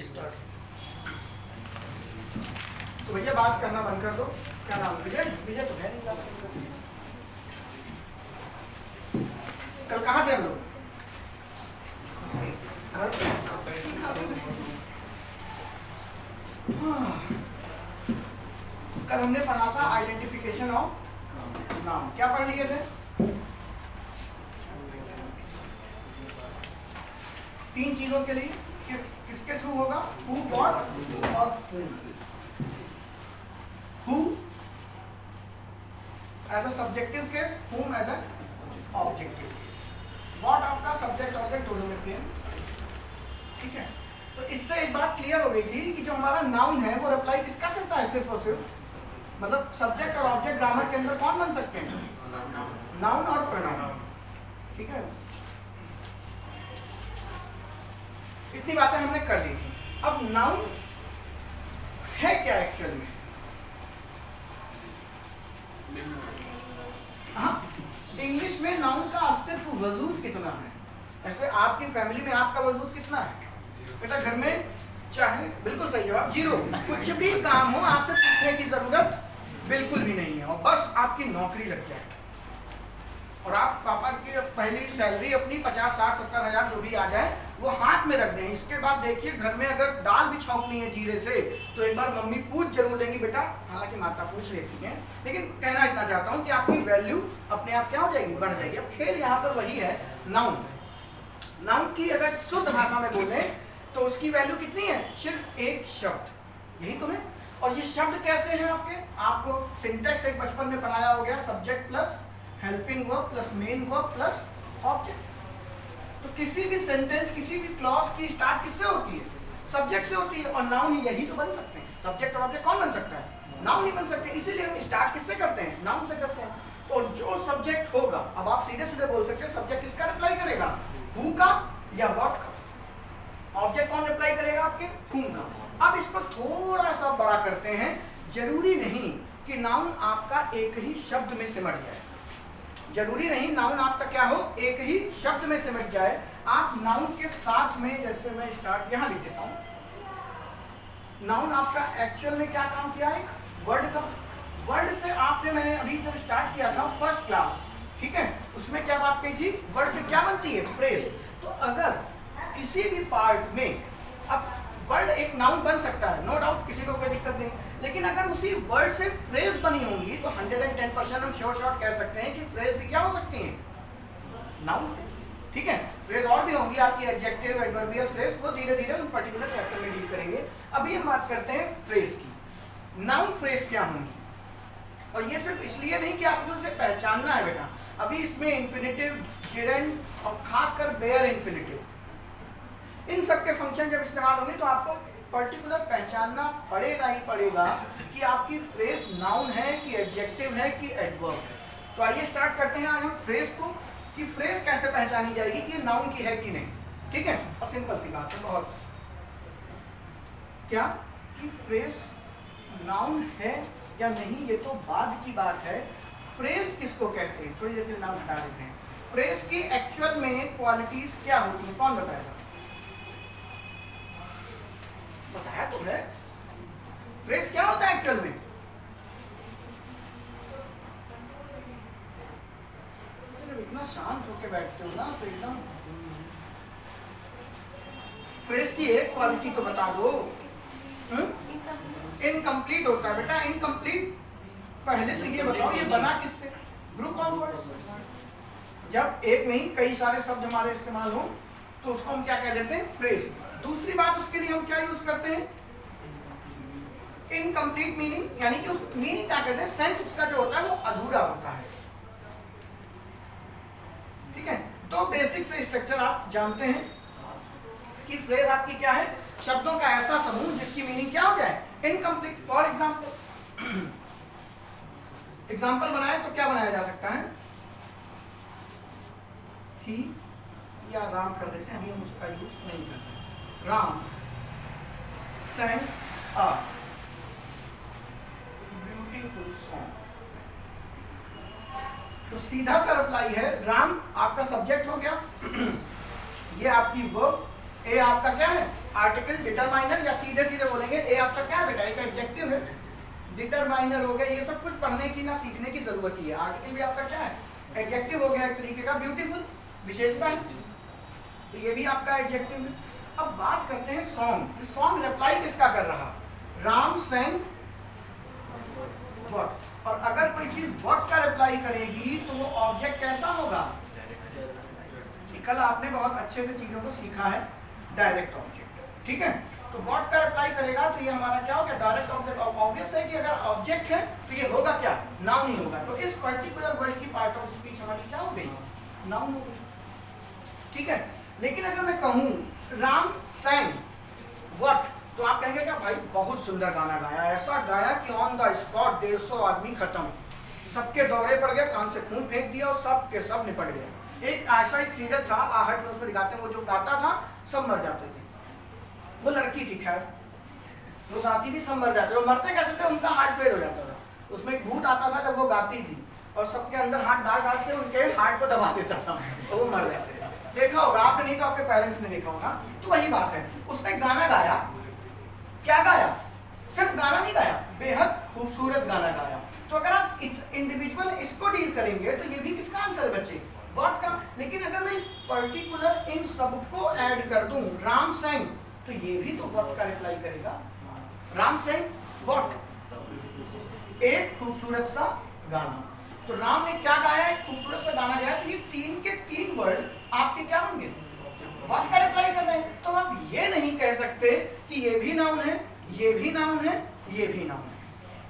Start. तो भैया बात करना बंद कर दो। क्या नाम है? विजय। विजय तो है नहीं। कल कहाँ थे हम लोग? घर कल हमने पढ़ा था आइडेंटिफिकेशन ऑफ नाउन। क्या पढ़ लिए थे? 3 चीजों के लिए किसके थ्रू होगा? हु, व्हाट और who as a subjective case, whom as an objective case। what आपका सब्जेक्ट ऑब्जेक्ट दोनों में फ्रेम। ठीक है, तो इससे एक बात क्लियर हो गई थी कि जो हमारा नाउन है वो अप्लाई किसका करता है? सिर्फ और सिर्फ मतलब सब्जेक्ट और ऑब्जेक्ट ग्रामर के अंदर कौन बन सकते हैं? नाउन और प्रोनाउन। ठीक है, इतनी बातें हमने कर ली थी। अब नाउन है क्या एक्चुअल में? हाँ, इंग्लिश में नाउन का अस्तित्व वजूद कितना है? ऐसे आपकी फैमिली में आपका वजूद कितना है? बेटा घर में चाहे बिल्कुल सही जवाब 0। कुछ भी काम हो आपसे पूछने की जरूरत बिल्कुल भी नहीं है और बस आपकी नौकरी लग जाए और आप पापा की पहली सैलरी अपनी 50, 60, 70 हजार जो भी आ जाए वो हाथ में रख दें। इसके बाद देखिए घर में अगर दाल भी छौंकनी है जीरे से तो एक बार मम्मी पूछ जरूर लेंगी बेटा, हालांकि माता पूछ लेती हैं, लेकिन कहना इतना चाहता हूं कि आपकी वैल्यू अपने आप क्या हो जाएगी? बढ़ जाएगी। अब खेल यहाँ पर वही है, नाउन। नाउन की अगर शुद्ध भाषा में बोले तो उसकी वैल्यू कितनी है? सिर्फ एक शब्द, यही तो है। और ये शब्द कैसे हैं आपके? आपको सिंटैक्स एक बचपन में पढ़ाया हो गया, subject plus helping verb plus main verb plus object. तो किसी भी सेंटेंस, किसी भी क्लॉज की स्टार्ट किससे होती है? सब्जेक्ट से होती है। और नाउन यही तो बन सकते हैं। सब्जेक्ट और ऑब्जेक्ट कौन बन सकता है? नाउन ही बन सकते हैं। इसीलिए हम स्टार्ट किससे करते हैं? नाउन से करते हैं। और जो सब्जेक्ट होगा, अब आप सीधे सीधे बोल सकते हैं सब्जेक्ट किसका रिप्लाई करेगा? हु का या व्हाट का। ऑब्जेक्ट कौन रिप्लाई करेगा? आपके हुम का। अब इसको थोड़ा सा बड़ा करते हैं। जरूरी नहीं कि नाउन आपका एक ही शब्द में सिमट जाए। जरूरी नहीं नाउन आपका क्या हो? एक ही शब्द में सिमट जाए। आप नाउन के साथ में, जैसे मैं स्टार्ट यहां लिख देता हूं, नाउन आपका एक्चुअल में क्या काम किया? एक वर्ड का। वर्ड से आपने, मैंने अभी जब स्टार्ट किया था फर्स्ट क्लास, ठीक है, उसमें क्या बात कही थी? वर्ड से क्या बनती है? फ्रेज। तो अगर किसी भी पार्ट में, अब वर्ड एक नाउन बन सकता है, नो डाउट, किसी को कोई दिक्कत नहीं, लेकिन अगर उसी वर्ड से फ्रेज बनी होंगी तो 110% हम श्योर शॉट कह सकते हैं कि फ्रेज भी क्या हो सकती है? Noun phrase. ठीक है, फ्रेज और भी होंगी आपकी, एडजेक्टिव, एडवर्बियल फ्रेज, वो धीरे धीरे हम पर्टिकुलर चैप्टर में डील करेंगे। अभी हम बात करते हैं फ्रेज की। नाउन फ्रेज क्या होंगी? और ये सिर्फ इसलिए नहीं कि आपको उसे पहचानना है बेटा, अभी इसमें इंफिनिटिव, जेरेंड और खासकर बेयर इंफिनिटिव, इन सब के फंक्शन जब इस्तेमाल होंगे तो आपको पर्टिकुलर पहचानना पड़ेगा ही पड़ेगा कि आपकी फ्रेज नाउन है कि एडजेक्टिव है कि एडवर्ब है। तो आइए स्टार्ट करते हैं आज हम फ्रेज को, कि फ्रेज कैसे पहचानी जाएगी कि नाउन की है कि नहीं। ठीक है, और सिंपल सी बात है बहुत, क्या कि फ्रेज नाउन है या नहीं ये तो बाद की बात है। फ्रेज किसको कहते हैं? थोड़ी देर के नाम हटा देते हैं। फ्रेज की एक्चुअल में क्वालिटीज क्या होती है? कौन बताएगा? बताया तो है। फ्रेज क्या होता है एक्चुअल में? जब इतना शांत होकर बैठते हो ना तो एकदम, फ्रेज की एक क्वालिटी तो बता दो। इनकम्प्लीट होता है बेटा, इनकम्प्लीट। पहले तो ये बताओ ये बना किससे? Group of words. जब एक नहीं कई सारे शब्द हमारे इस्तेमाल हो तो उसको हम क्या कह देते हैं? फ्रेज। दूसरी बात, उसके लिए हम क्या यूज करते हैं? इनकम्प्लीट मीनिंग, यानी कि उस मीनिंग क्या कहते हैं? सेंस उसका जो होता है वो अधूरा होता है। ठीक है, तो बेसिक से स्ट्रक्चर आप जानते हैं कि फ्रेज आपकी क्या है? शब्दों का ऐसा समूह जिसकी मीनिंग क्या हो जाए? इनकम्प्लीट। फॉर एग्जाम्पल, एग्जाम्पल बनाए तो क्या बनाया जा सकता है? ही या राम कर देते हैं, अभी हम उसका यूज नहीं करते। Ram sang a beautiful song। तो सीधा सा रिप्लाई है राम आपका सब्जेक्ट हो गया, ये आपकी वर्ब, ए आपका क्या है? आर्टिकल डिटरमाइनर, या सीधे सीधे बोलेंगे ए आपका क्या है बेटा, एक एडजेक्टिव है, डिटरमाइनर हो गया। ये सब कुछ पढ़ने की ना सीखने की जरूरत ही है। आर्टिकल भी आपका क्या है, एडजेक्टिव हो गया एक तरीके का, ब्यूटीफुल विशेषता है, तो ये भी आपका एडजेक्टिव है। अब बात करते हैं सॉन्ग। सॉन्ग रिप्लाई किसका कर रहा, राम सेंग व्हाट, और अगर कोई चीज व्हाट का रिप्लाई करेगी तो वो ऑब्जेक्ट कैसा होगा, कल आपने बहुत अच्छे से चीजों को सीखा है, डायरेक्ट ऑब्जेक्ट, ठीक है। तो व्हाट का रिप्लाई करेगा तो ये हमारा क्या हो गया, डायरेक्ट ऑब्जेक्ट। ऑब्वियस है कि अगर ऑब्जेक्ट है तो ये होगा क्या, नाउन ही होगा। तो इस पर्टिकुलर वर्ड की पार्ट ऑफ स्पीच हमारी क्या हो गई, नाउन हो गई, ठीक है। लेकिन अगर मैं कहूँ राम सैंग व्हाट, तो आप कहेंगे क्या भाई बहुत सुंदर गाना गाया, ऐसा गाया कि ऑन द स्पॉट 150 आदमी खत्म, सबके दौरे पड़ गए, कान से खून फेंक दिया और सब के सब निपट गए। एक ऐसा एक सीरियल था आहट में, उसमें दिखाते हैं वो जो गाता था सब मर जाते थे, वो लड़की थी, खैर वो गाती थी सब मर जाते थे। वो मरते कैसे थे, उनका हार्ट फेल हो जाता था। उसमें एक भूत आता था जब वो गाती थी और सबके अंदर हाथ डाल डाल के उनके हार्ट को दबा देता था, तो वो मर जाते थे। देखा होगा आपने, नहीं तो आपके पेरेंट्स ने देखा होगा। तो वही बात है, उसने गाना गाया, क्या गाया, सिर्फ गाना नहीं गाया, बेहद खूबसूरत गाना गाया। तो अगर आप इंडिविजुअल इसको डील करेंगे तो ये भी किसका आंसर है बच्चे, व्हाट का। लेकिन अगर मैं इस पर्टिकुलर इन सबको ऐड कर दूं, राम सेंग, तो ये भी तो व्हाट का रिप्लाई करेगा, राम सेंग व्हाट, एक खूबसूरत सा गाना। तो राम ने क्या गाया, एक खूबसूरत सा गाना गाया, तो ये तीन के तीन वर्ड आपके क्या होंगे, व्हाट का रिप्लाई कर रहे हैं। तो आप ये नहीं कह सकते कि ये भी नाउन है, ये भी नाउन है, ये भी नाउन है।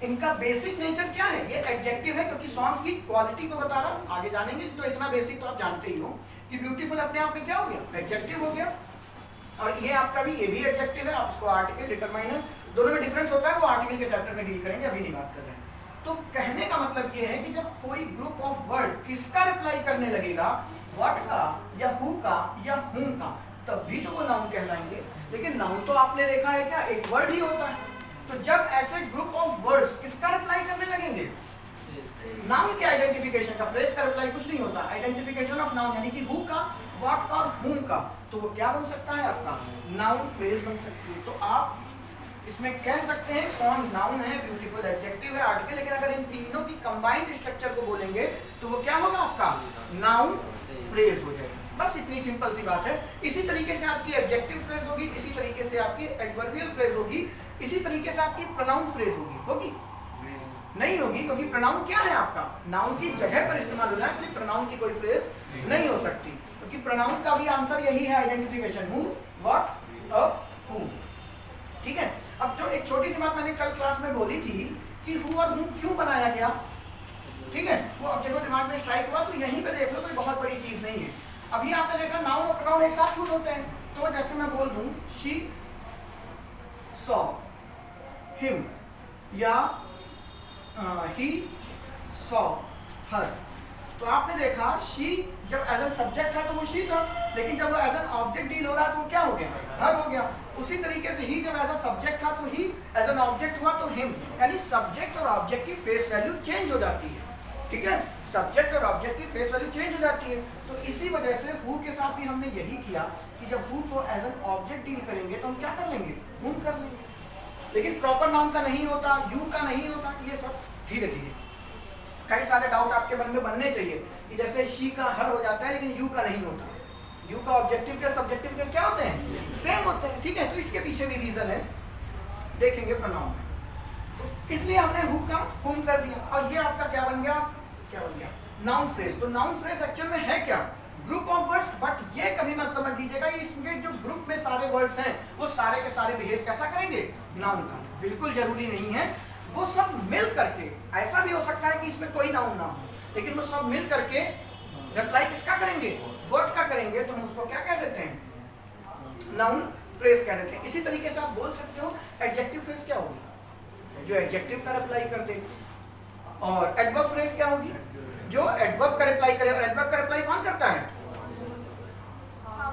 इनका बेसिक नेचर क्या है, ये एडजेक्टिव है, क्योंकि सॉन्ग की क्वालिटी को बता रहा। आगे जानेंगे तो इतना बेसिक तो आप जानते ही हो कि ब्यूटीफुल अपने आप में क्या हो गया, एडजेक्टिव हो गया। और ये आपका भी, ये भी एडजेक्टिव है। आप इसको आर्टिकल डिटरमाइनर दोनों में डिफरेंस होता है, वो आर्टिकल के चैप्टर में डील करेंगे, अभी नहीं बात कर रहे हैं। तो कहने का मतलब ये है कि जब कोई ग्रुप ऑफ वर्ड किसका रिप्लाई करने लगेगा, व्हाट का या हु का या हुम का, तब भी तो वो नाउन कहलाएंगे। लेकिन नाउन तो आपने देखा है क्या, एक वर्ड ही होता है। तो जब ऐसे ग्रुप ऑफ वर्ड्स किसका रिप्लाई करने लगेंगे, नाउन के आइडेंटिफिकेशन का, फ्रेज का रिप्लाई कुछ नहीं होता, आइडेंटिफिकेशन ऑफ नाउन, यानी कि हु का, व्हाट का और हुम का, तो वो क्या बन सकता है आपका, नाउन फ्रेज बन सकती है। तो आप इसमें कह सकते हैं कौन नाउन है, ब्यूटीफुल एडजेक्टिव है, आर्टिकल। लेकिन अगर इन तीनों की कंबाइंड स्ट्रक्चर को बोलेंगे तो वो क्या होगा आपका, नाउन फ्रेज हो जाएगा। बस इतनी सिंपल सी बात है। इसी तरीके से आपकी एडजेक्टिव फ्रेज होगी, इसी तरीके से आपकी एडवर्बियल फ्रेज होगी, इसी तरीके से आपकी प्रोनाउन फ्रेज होगी नहीं होगी, क्योंकि प्रोनाउन क्या है आपका, नाउन की जगह पर इस्तेमाल हो रहा है, इसलिए प्रोनाउन की कोई फ्रेज नहीं हो सकती। क्योंकि प्रोनाउन का भी आंसर यही है, आइडेंटिफिकेशन, हु, व्हाट और हु, ठीक है। अब जो एक छोटी सी बात मैंने कल क्लास में बोली थी कि हु और हुम क्यों बनाया गया, ठीक है, वो अब देखो दिमाग में स्ट्राइक हुआ, तो यहीं पे देख लो, कोई बहुत बड़ी चीज नहीं है। अभी आपने देखा नाउन और प्रोनाउन एक साथ यूज होते हैं। तो जैसे मैं बोल दूं शी सॉ हिम, या ही सॉ हर, तो आपने देखा शी जब एज एन सब्जेक्ट था तो वो शी था, लेकिन जब वो एज एन ऑब्जेक्ट डील हो रहा है तो वो क्या हो गया, हर हो गया। उसी तरीके से ही जब एज अ सब्जेक्ट था तो ही, एज एन ऑब्जेक्ट हुआ तो हिम, यानी सब्जेक्ट और ऑब्जेक्ट की फेस वैल्यू चेंज हो जाती है, ठीक है, सब्जेक्ट और ऑब्जेक्ट की फेस वैल्यू चेंज हो जाती है। तो इसी वजह से हु के साथ भी हमने यही किया कि जब who co as an object deal करेंगे तो हम क्या कर लेंगे, हुम कर लेंगे। लेकिन प्रॉपर नाउन का नहीं होता, यू का नहीं होता, ये सब धीरे धीरे कई सारे डाउट आपके मन में बनने चाहिए कि जैसे शी का हर हो जाता है लेकिन यू का नहीं होता, यू का ऑब्जेक्टिव के सब्जेक्टिव के क्या होते हैं, सेम होते हैं, ठीक है। तो इसके पीछे भी रीजन है, देखेंगे प्रोनाउन में। तो इसलिए हमने हु का हुम कर दिया, और ये आपका क्या बन गया, नाउन फ्रेज। तो नाउन फ्रेज एक्चुअल में है क्या, ग्रुप ऑफ वर्ड्स। बट ये कभी मत समझ लीजिएगा इसमें जो ग्रुप में सारे वर्ड्स हैं वो सारे के सारे बिहेव कैसा करेंगे, नाउन का, बिल्कुल जरूरी नहीं है। वो सब मिल करके, ऐसा भी हो सकता है कि इसमें कोई नाउन ना हो, लेकिन वो सब मिल करके रिप्लाई किसका करेंगे, वर्ड का करेंगे, तो हम उसको क्या कह देते हैं, नाउन फ्रेज कह देते हैं। इसी तरीके से आप बोल सकते हो एडजेक्टिव फ्रेज क्या होगी, जो एडजेक्टिव का रिप्लाई कर दे, और एडवर्ब फ्रेज क्या होगी, जो एडवर्ब का रिप्लाई करे। और एडवर्ब का रिप्लाई कौन करता है,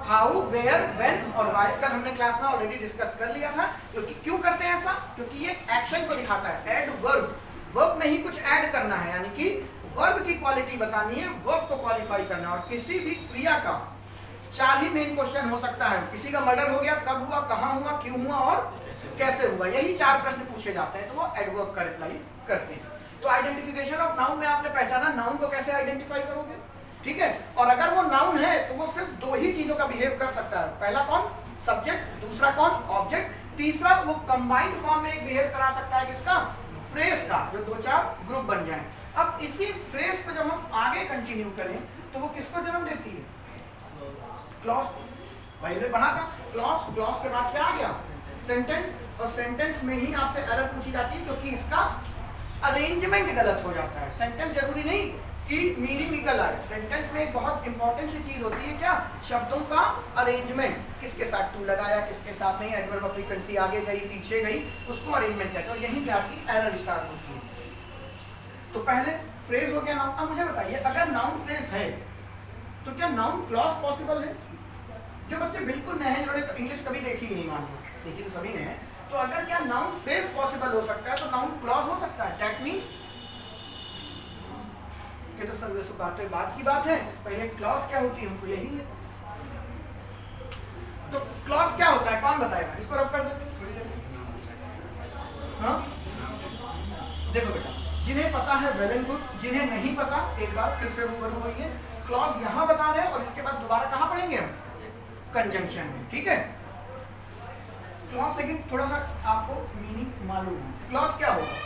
हाउ, वेयर, व्हेन और व्हाई। कल हमने क्लास में ऑलरेडी डिस्कस कर लिया था। क्योंकि क्यों करते हैं ऐसा, क्योंकि ये एक्शन को दिखाता है, एड वर्ब, वर्ब में ही कुछ ऐड करना है, यानी कि वर्ब की क्वालिटी बतानी है, वर्ब को क्वालिफाई करना है। और किसी भी क्रिया का 4 ही मेन क्वेश्चन हो सकता है। किसी का मर्डर हो गया, कब हुआ, कहाँ हुआ, क्यों हुआ और कैसे हुआ, यही 4 प्रश्न पूछे जाते हैं, तो वो एडवर्ब का रिप्लाई करते हैं। तो आइडेंटिफिकेशन ऑफ नाउन में आपने पहचाना नाउन को कैसे आइडेंटिफाई करोगे, ठीक है। और अगर वो नाउन है तो वो सिर्फ 2 ही चीजों का बिहेव कर सकता है, पहला कौन, सब्जेक्ट, दूसरा कौन, ऑब्जेक्ट, तीसरा वो कंबाइंड फॉर्म में एक बिहेव करा सकता है, किसका, फ्रेज का, जो 2-4 ग्रुप बन जाए। अब इसी फ्रेज को जब हम आगे कंटिन्यू करें तो वो किसको जन्म देती है, क्लॉज को। पहले बना था क्लॉज, क्लॉज के बाद क्या आ गया, सेंटेंस, और सेंटेंस में ही आपसे एरर पूछी जाती है क्योंकि इसका अरेंजमेंट गलत हो जाता है। सेंटेंस जरूरी नहीं कि मीनिंग निकल आए, सेंटेंस में एक बहुत इंपॉर्टेंट सी चीज होती है, क्या, शब्दों का अरेंजमेंट, किसके साथ टू लगाया, किसके साथ नहीं, एडवर्ब ऑफ फ्रीक्वेंसी आगे गई पीछे गई, उसको अरेंजमेंट कहते हैं, और यहीं से आपकी एरर स्टार्ट होती है। तो पहले फ्रेज हो गया नाउन। अब मुझे बताइए, अगर नाउन फ्रेज है तो क्या नाउन क्लॉज पॉसिबल है? जो बच्चे बिल्कुल नए हैं, जिन्होंने इंग्लिश कभी देखी ही नहीं, मान लो देखी तो सभी ने है, तो अगर क्या नाउन फ्रेज पॉसिबल हो सकता है तो नाउन क्लॉज हो सकता है। दैट मींस कि तो सर बात की बात है, पहले क्लॉज क्या होती है हमको यही है। तो क्लॉज क्या होता है, कौन बताएगा, इसको रब कर देते। हाँ देखो बेटा, जिन्हें पता है वेल एंड गुड, जिन्हें नहीं पता एक बार फिर से रूबरू होइए। क्लॉज यहाँ बता रहे हैं और इसके बाद दोबारा कहाँ पढ़ेंगे हम, कंजंक्शन में, ठीक है। क्लॉज लेकिन थोड़ा सा आपको मीनिंग मालूम है, क्लॉज क्या होगा,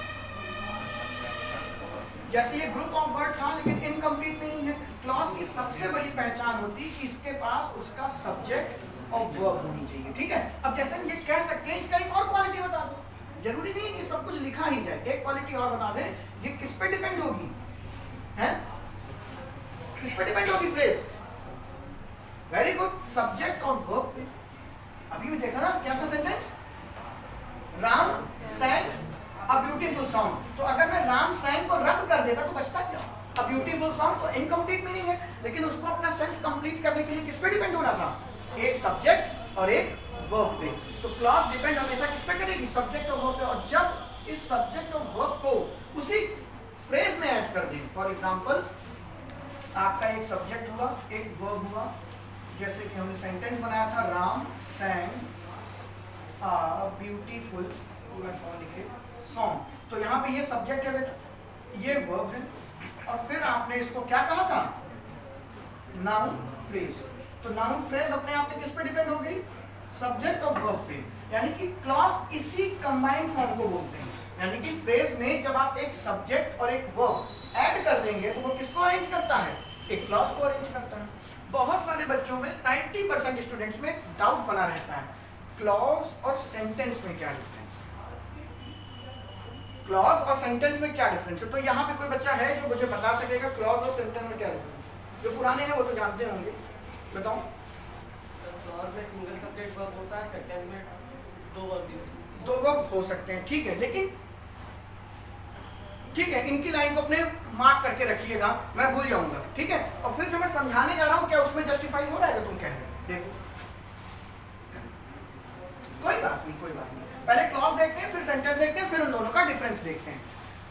जैसे ये ग्रुप ऑफ वर्ड था लेकिन इनकम्प्लीट मीनिंग है। क्लॉज की सबसे बड़ी पहचान होती है कि इसके पास उसका सब्जेक्ट और वर्ब होनी चाहिए, ठीक है। अब जैसे हम ये कह सकते हैं, इसका एक और क्वालिटी बता दो, जरूरी नहीं है कि सब कुछ लिखा ही जाए, एक क्वालिटी और बता दें, ये किस पे डिपेंड होगी, हैं, किस पे डिपेंड होगी फ्रेज, वेरी गुड, सब्जेक्ट और वर्ब पे। अभी भी देखा ना क्या सा sentence, Ram sang a beautiful song, तो अगर मैं राम sang को रब कर देता तो बचता क्या, a beautiful song तो इनकम्प्लीट मीनिंग है, लेकिन उसको अपना सेंस कंप्लीट करने के लिए किस पे डिपेंड होना था, एक सब्जेक्ट और एक वर्ब पे। तो क्लॉज डिपेंड हमेशा किस पे करेगी, सब्जेक्ट और वर्ब पे, और जब इस सब्जेक्ट और वर्ब को उसी फ्रेज में ऐड कर दें, फॉर एग्जांपल आपका एक सब्जेक्ट हुआ, एक वर्ब हुआ, जैसे कि हमने सेंटेंस बनाया था, Ram sang a beautiful song, तो यहाँ पे ये सब्जेक्ट है बेटा, ये वर्ब है, और फिर आपने इसको क्या कहा था, नाउन फ्रेज। तो नाउन फ्रेज अपने आप में किस पे डिपेंड हो गई, सब्जेक्ट और वर्ब पे, यानी कि क्लॉज इसी कंबाइंड फॉर्म को बोलते हैं। यानी कि फ्रेज में जब आप एक सब्जेक्ट और एक वर्ब ऐड कर देंगे तो वो किसको अरेंज करता है, एक क्लॉज को अरेंज करता है। बहुत सारे बच्चों में 90% स्टूडेंट्स में डाउट बना रहता है, क्लॉज और सेंटेंस में क्या डिफरेंस, क्लॉज और सेंटेंस में क्या डिफरेंस है। तो यहाँ पे कोई बच्चा है जो मुझे बता सकेगा क्लॉज और सेंटेंस में क्या डिफरेंस है, जो पुराने हैं वो तो जानते होंगे, बताओ। क्लॉज में सिंगल सब्जेक्ट वर्ब होता है, सेंटेंस में 2 वर्ब भी होते हैं, 2 वर्ब हो सकते हैं, ठीक है, लेकिन ठीक है, इनकी लाइन को अपने मार्क करके रखिएगा, मैं भूल जाऊंगा, ठीक है। और फिर जो मैं समझाने जा रहा हूँ क्या उसमें जस्टिफाई हो रहा है जो तुम कह रहे हो, देखो कोई बात नहीं, कोई बात नहीं, पहले क्लॉज देखते हैं, फिर सेंटेंस देखते हैं, फिर उन दोनों का डिफरेंस देखते हैं।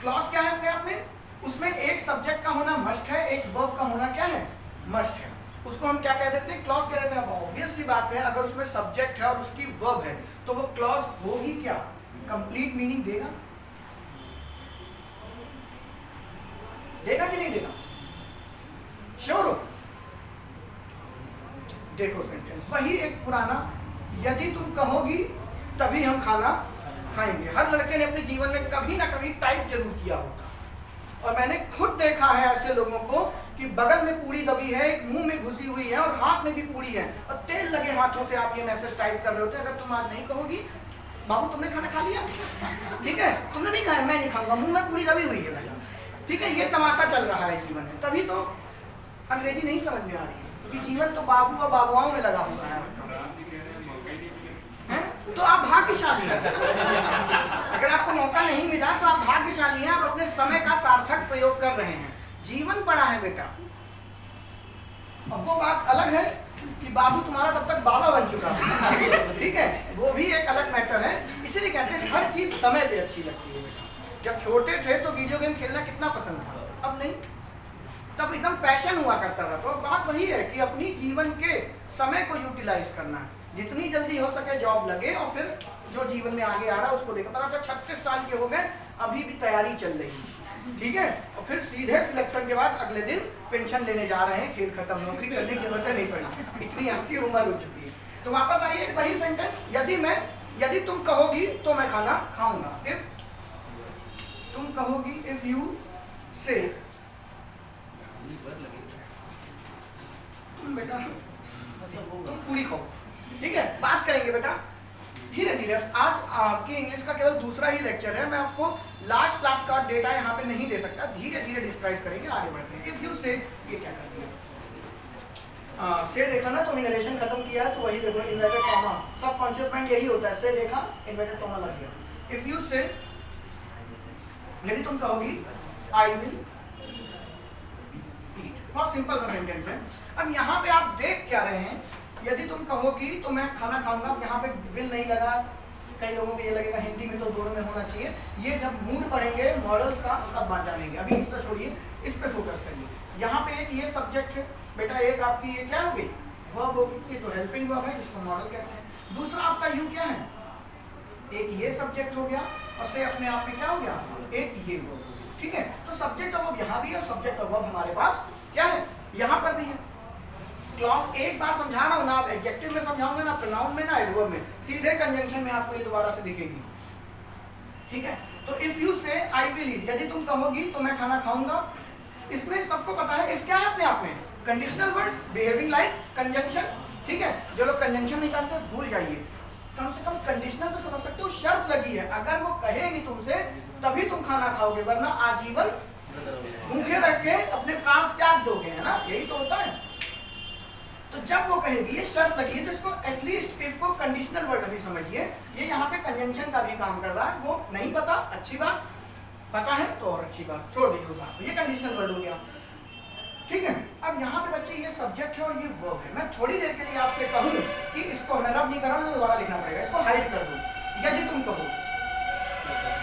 क्लॉज क्या है अपने आप में, उसमें एक सब्जेक्ट का होना मस्ट है, एक वर्ब का होना क्या है, मस्ट है, उसको हम क्या कह देते हैं, क्लॉज कह देते हैं। अब ऑब्वियस सी बात है, अगर उसमें सब्जेक्ट है और उसकी वर्ब है तो वो क्लॉज हो ही क्या, कंप्लीट मीनिंग देगा, देगा कि नहीं देगा, श्योर हो। देखो सेंटेंस वही एक पुराना, यदि तुम कहोगी तभी हम खाना खाएंगे, हर लड़के ने अपने जीवन में कभी ना कभी टाइप जरूर किया होगा, और मैंने खुद देखा है ऐसे लोगों को कि बगल में पूरी दबी है, एक मुंह में घुसी हुई है और हाथ में भी पूरी है, और तेल लगे हाथों से आप ये मैसेज टाइप कर रहे होते हैं, अगर तुम आज नहीं कहोगी बाबू तुमने खाना खा लिया, ठीक है, तुमने नहीं खाया, मैं नहीं खाऊंगा, मुंह में पूरी दबी हुई है, ठीक है, ये तमाशा चल रहा है जीवन में। तभी तो अंग्रेजी नहीं समझ में आ रही है, क्योंकि जीवन तो बाबू और बाबुआओं में लगा हुआ है, तो आप भाग्यशाली हैं। अगर आपको मौका नहीं मिला तो आप भाग्यशाली हैं, आप अपने समय का सार्थक प्रयोग कर रहे हैं, जीवन पड़ा है बेटा। अब वो बात अलग है कि बाबू तुम्हारा तब तक बाबा बन चुका है, ठीक है, वो भी एक अलग मैटर है। इसीलिए कहते हैं हर चीज समय पे अच्छी लगती है बेटा। जब छोटे थे तो वीडियो गेम खेलना कितना पसंद था, अब नहीं, तब एकदम पैशन हुआ करता था। तो बात वही है कि अपनी जीवन के समय को यूटिलाइज करना है, जितनी जल्दी हो सके जॉब लगे और फिर जो जीवन में आगे आ रहा है उसको देखो। पता था 36 साल के हो गए, अभी भी तैयारी चल रही है, ठीक है, और फिर सीधे सिलेक्शन के बाद अगले दिन पेंशन लेने जा रहे हैं, खेल खत्म, नौकरी करने की जरूरत नहीं पड़ी, इतनी आपकी उम्र हो चुकी है। तो वापस आइए वही सेंटेंस, यदि तुम कहोगी तो मैं खाना खाऊंगा। इफ तुम कहोगी, इफ यू से, तुम बेटा तुम पूरी खाओ, ठीक है। बात करेंगे बेटा धीरे धीरे। आज आपकी इंग्लिश का केवल दूसरा ही लेक्चर है, मैं आपको लास्ट क्लास का डेटा यहाँ पे नहीं दे सकता, धीरे धीरे डिस्क्राइब करेंगे, आगे बढ़ते हैं। इफ यू से, ये क्या करती है, से देखा ना, तो नरेशन खत्म किया है, तो वही देखो इन्वर्टेड कॉमा, सब कॉन्शियस माइंड यही होता है, से देखा इन्वर्टेड कॉमा लग गया। इफ यू से, यदि तुम कहोगी आई विल ईट, बहुत सिंपल सा सेंटेंस है। अब यहाँ पे आप देख क्या रहे हैं, यदि तुम कहोगी तो मैं खाना खाऊंगा, यहाँ पे विल नहीं लगा, कई लोगों को ये लगेगा हिंदी में तो दोनों में होना चाहिए, ये जब मूड पढ़ेंगे मॉडल्स का तब बात जानेंगे, अभी इससे छोड़िए, इस पे फोकस करिए। यहाँ पे एक ये सब्जेक्ट है बेटा, एक आपकी ये क्या होगी, वर्ब होगी, ये तो हेल्पिंग वर्ब है जिसको मॉडल कहते हैं। दूसरा आपका यू क्या है, एक ये सब्जेक्ट हो गया, और से अपने आप में क्या हो गया, एक ये वर्ब, ठीक है। तो सब्जेक्ट ऑफ वर्ब यहाँ भी है, सब्जेक्ट ऑफ वर्ब हमारे पास क्या है, यहाँ पर भी है। क्लॉज एक बार समझा रहा हूं ना, आप एडजेक्टिव में समझाऊंगे ना, प्रोनाउन में ना एडवर्ब में, सीधे कंजंक्शन में आपको ये दोबारा से दिखेगी, ठीक है। तो इफ यू से आई विल ईट, यदि तुम कहोगी तो मैं खाना खाऊंगा, इसमें सबको पता है इफ क्या है अपने आप में, conditional word behaving like conjunction, ठीक है। जो लोग कंजंक्शन नहीं जानते भूल जाइए, कम से कम कंडीशनल तो समझ सकते हो, शर्त लगी है, अगर वो कहेगी तुमसे तभी तुम खाना खाओगे, वरना आजीवन भूखे रख के अपने प्राण त्याग दोगे, है ना, यही तो होता है। तो जब वो कहेगी ये शर्त लगी है, तो इसको एटलीस्ट इसको कंडीशनल वर्ड अभी समझिए, ये यहाँ पे कंजंक्शन का भी काम कर रहा है, वो नहीं पता अच्छी बात, पता है तो और अच्छी बात, छोड़ दीजिए बात, ये कंडीशनल वर्ड हो गया, ठीक है। अब यहाँ पे बच्चे ये सब्जेक्ट है और ये वर्ब है, मैं थोड़ी देर के लिए आपसे कहूँ कि इसको मैं रब नहीं कर रहा हूँ, दोबारा लिखना पड़ेगा, इसको हाइड कर दो। यदि तुम कहो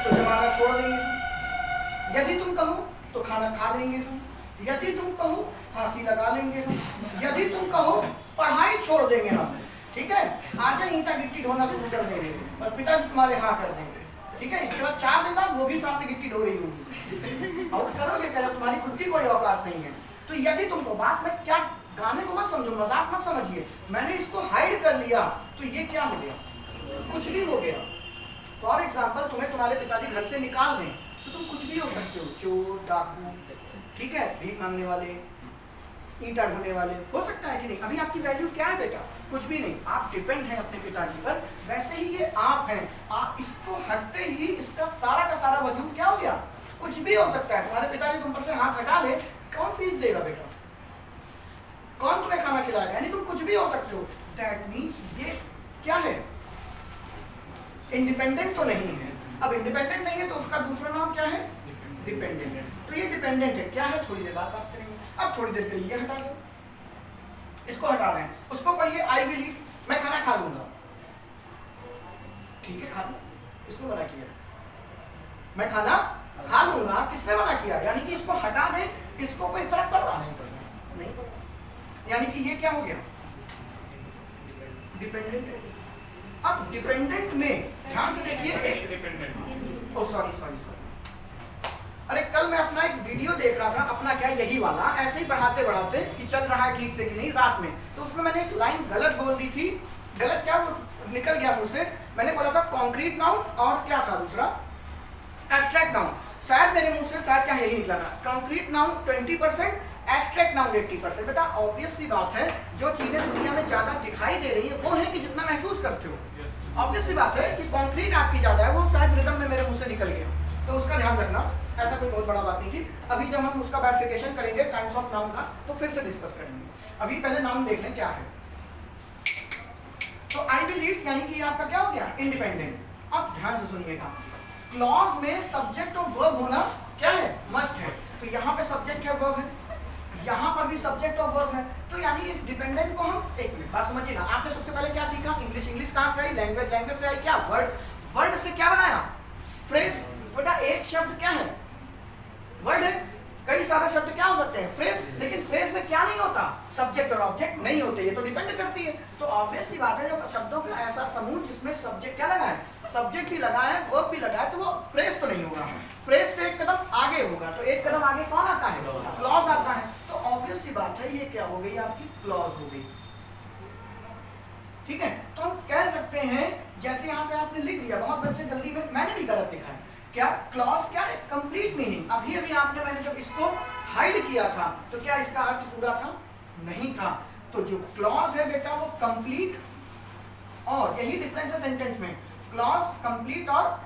तो जमाना छोड़ देंगे, यदि तुम कहो तो खाना खा लेंगे तुम, यदि तुम कहो फांसी लगा लेंगे हम, यदि तुम कहो पढ़ाई छोड़ देंगे हम, ठीक है। आज ईंटा गिट्टी ढोना शुरू कर देंगे और पिताजी तुम्हारे हाँ कर देंगे, ठीक है। इसके बाद 4 दिन बाद वो भी साथ में गिट्टी ढो रही होगी और करोगे क्या, तुम्हारी खुद की कोई औकात नहीं है। तो यदि तुमको, बात में क्या, गाने को मत समझो, मजाक मत समझिए, मैंने इसको हाइड कर लिया तो ये क्या हो गया, कुछ भी हो गया। फॉर एग्जाम्पल तुम्हें तुम्हारे पिताजी घर से निकाल दें तो तुम कुछ भी हो सकते हो, चोर, डाकू, ठीक है, भीख मांगने वाले, ईंटा ढोने वाले, हो सकता है कि नहीं। अभी आपकी वैल्यू क्या है बेटा, कुछ भी नहीं, आप डिपेंड हैं अपने पिताजी पर, वैसे ही ये आप हैं, आप इसको हटते ही इसका सारा वजूद क्या हो गया, कुछ भी हो सकता है। तुम्हारे पिताजी तुम पर से हाथ हटा ले, कौन फीस देगा बेटा, कौन तुम्हें खाना खिलाएगा, यानी तुम कुछ भी हो सकते हो। दैट मीन्स ये क्या है, इंडिपेंडेंट तो नहीं है। अब इंडिपेंडेंट नहीं है तो उसका दूसरा नाम क्या है, डिपेंडेंट। तो ये डिपेंडेंट है, क्या है, थोड़ी देर बाद बात करेंगे। अब थोड़ी देर के लिए हटा दो, इसको हटा रहे हैं, उसको पढ़िए, आई विल ईट, मैं खाना खा लूंगा, ठीक है, खा लो, किसने मना किया, मैं खाना खा लूंगा, किसने मना किया, यानी कि इसको हटा दें, इसको कोई फर्क पड़ रहा है, नहीं पड़ रहा, यानी कि ये क्या हो गया, डिपेंडेंट है। अब डिपेंडेंट में ध्यान से देखिए, एक सॉरी, अरे कल मैं अपना एक वीडियो देख रहा था, अपना क्या, यही वाला, ऐसे ही बढ़ाते बढ़ाते कि चल रहा है ठीक से कि नहीं, रात में, तो उसमें मैंने एक लाइन गलत बोल दी थी, गलत क्या, वो निकल गया मुझसे, मैंने बोला था कॉन्क्रीट नाउन और क्या था दूसरा, एब्स्ट्रैक्ट नाउन, शायद मेरे मुंह से शायद क्या यही निकला था, कॉन्क्रीट नाउन 20%, एब्स्ट्रैक्ट नाउन 80%। बेटा ऑब्वियस सी बात है, जो चीजें दुनिया में ज्यादा दिखाई दे रही है वो है कि जितना महसूस करते हो, ऑब्वियस सी बात है कि कॉन्क्रीट आपकी ज्यादा है, वो शायद रिदम में मेरे मुंह से निकल गया, तो उसका ध्यान रखना, ऐसा कोई बहुत बड़ा बात नहीं थी। अभी जब हम उसका बैरिफिकेशन करेंगे टाइम्स ऑफ नाउन का, तो फिर से डिस्कस करेंगे, अभी पहले नाउन देख लें क्या है। तो आई विल ईट यानी कि आपका क्या हो गया, इंडिपेंडेंट। अब ध्यान से सुनिएगा, क्लॉज में सब्जेक्ट और वर्ब होना क्या है, मस्ट है, तो यहाँ पे सब्जेक्ट है, वर्ब है, यहाँ पर भी सब्जेक्ट और वर्ब है, तो यानी इस डिपेंडेंट को हम, एक मिनट बात समझिए ना, आपने सबसे पहले क्या सीखा, इंग्लिश कहाँ से आई, लैंग्वेज से आई, क्या वर्ड से क्या बनाया, फ्रेज। बेटा एक शब्द क्या है, वर्ड है, कई सारे शब्द क्या हो सकते हैं, फ्रेज, लेकिन फ्रेज में क्या नहीं होता, सब्जेक्ट और ऑब्जेक्ट नहीं होते, ये तो डिपेंड करती है। तो ऑब्वियस सी बात है, जो शब्दों का ऐसा समूह जिसमें सब्जेक्ट क्या लगा है, सब्जेक्ट भी लगा है, वर्ब भी लगा है, तो वो फ्रेज तो नहीं होगा, फ्रेज से एक कदम आगे होगा। तो एक कदम आगे कौन आता है, क्लॉज आता है। तो ऑब्वियस सी बात है, ये क्या हो गई आपकी, क्लॉज हो गई। ठीक है, तो हम कह सकते हैं, जैसे यहाँ पे आपने लिख दिया, बहुत बच्चे जल्दी में, मैंने भी गलत लिखा है, क्या क्लॉज क्या है, कंप्लीट मीनिंग। अभी अभी आपने, मैंने जब इसको हाइड किया था तो क्या इसका अर्थ पूरा था, नहीं था। तो जो क्लॉज है बेटा वो कंप्लीट, और यही डिफरेंस है सेंटेंस में, क्लॉज कंप्लीट और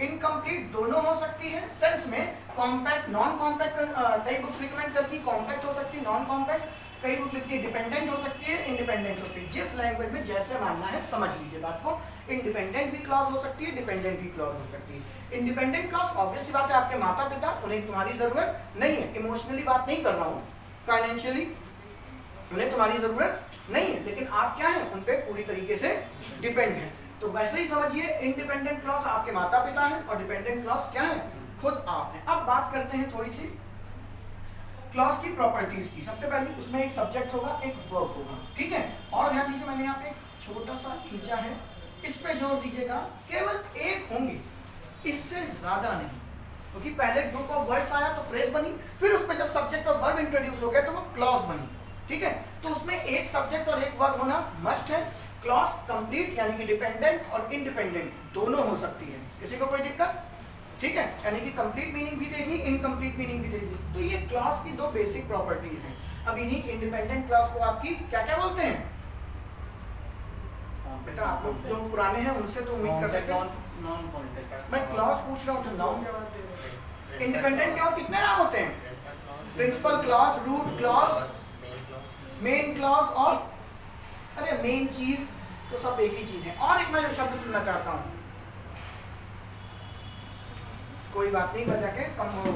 इनकम्प्लीट दोनों हो सकती है। सेंस में कॉम्पैक्ट, नॉन कॉम्पैक्ट, कई बुक्स रिकमेंड करती है कॉम्पैक्ट हो सकती है, नॉन कॉम्पैक्ट, कई बुक लिखती है डिपेंडेंट हो सकती है, इंडिपेंडेंट हो सकती है। जिस लैंग्वेज में जैसे मानना है समझ लीजिए बात को। इंडिपेंडेंट भी क्लॉज हो सकती है, डिपेंडेंट भी क्लॉज हो सकती है। इंडिपेंडेंट क्लॉज ऑब्वियस सी बात है, आपके माता पिता, उन्हें तुम्हारी जरूरत नहीं है। इमोशनली बात नहीं कर रहा हूँ, फाइनेंशियली उन्हें तुम्हारी जरूरत नहीं है, लेकिन आप क्या है, उन पर पूरी तरीके से डिपेंड है। तो वैसे ही समझिए, इंडिपेंडेंट क्लॉज आपके माता पिता है और डिपेंडेंट क्लॉज क्या है, खुद आप हैं। अब बात करते हैं थोड़ी सी क्लॉज की प्रॉपर्टीज की। सबसे पहले उसमें एक सब्जेक्ट होगा, एक वर्ब होगा, ठीक है। और ध्यान दीजिए, मैंने यहाँ पे एक छोटा सा खींचा है, इस पे जोर दीजिएगा, केवल एक होंगे, इससे ज्यादा नहीं, क्योंकि पहले ग्रुप ऑफ वर्ड्स आया तो फ्रेज बनी, फिर उस पे जब सब्जेक्ट और वर्ब इंट्रोड्यूस हो गया तो वो क्लॉज बनी, ठीक है। तो उसमें एक सब्जेक्ट और एक वर्ब होना मस्ट है। क्लॉज कंप्लीट यानी कि डिपेंडेंट और इंडिपेंडेंट दोनों हो सकती है, किसी को कोई दिक्कत, ठीक है, यानी कि कंप्लीट मीनिंग भी देगी, इनकम्प्लीट मीनिंग भी देगी। तो ये क्लॉज की दो बेसिक प्रॉपर्टीज हैं। अब इन्हीं इंडिपेंडेंट क्लॉज को आपकी क्या क्या बोलते हैं बेटा, आप लोग जो पुराने हैं उनसे तो उम्मीद कर सकते हैं। मैं क्लॉज पूछ रहा हूँ तो नाउन जवाब दे रहे हैं। इंडिपेंडेंट क्लॉज कितने नाम होते हैं, principal clause, root clause, main clause और अरे मेन चीफ, तो सब एक ही चीज है। और एक मैं जो शब्द सुनना चाहता हूँ, कोई बात नहीं, बजा के कम हो,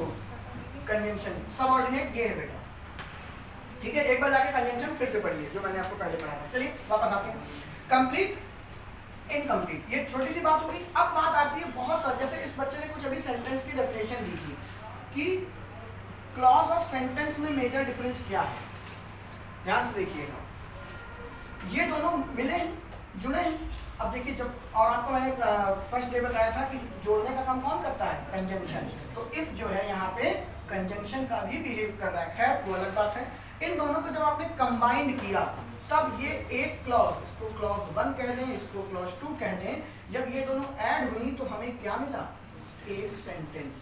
कंजंक्शन, सबऑर्डिनेट ये है बेटा, ठीक है। एक बार जाके कंजंक्शन फिर से पढ़िए जो मैंने आपको पहले पढ़ाया था। चलिए वापस आते हैं, कंप्लीट, इनकम्प्लीट, ये छोटी सी बात होगी। अब बात आती है बहुत सारी, जैसे इस बच्चे ने कुछ अभी सेंटेंस की डेफिनेशन दी थी कि क्लॉज और सेंटेंस में मेजर डिफरेंस क्या है। ध्यान से देखिएगा, ये दोनों मिले जुड़े हैं। अब देखिए, जब और आपको मैंने फर्स्ट डे बताया था कि जोड़ने का काम कौन करता है, कंजंक्शन। तो इफ जो है यहाँ पे कंजंक्शन का भी बिहेव कर रहा है, खैर वो अलग बात है। इन दोनों को जब आपने कंबाइंड किया तब ये एक क्लॉज, इसको क्लॉज 1 कह दें, इसको क्लॉज 2 कह दें, जब ये दोनों ऐड हुई तो हमें क्या मिला, एक सेंटेंस,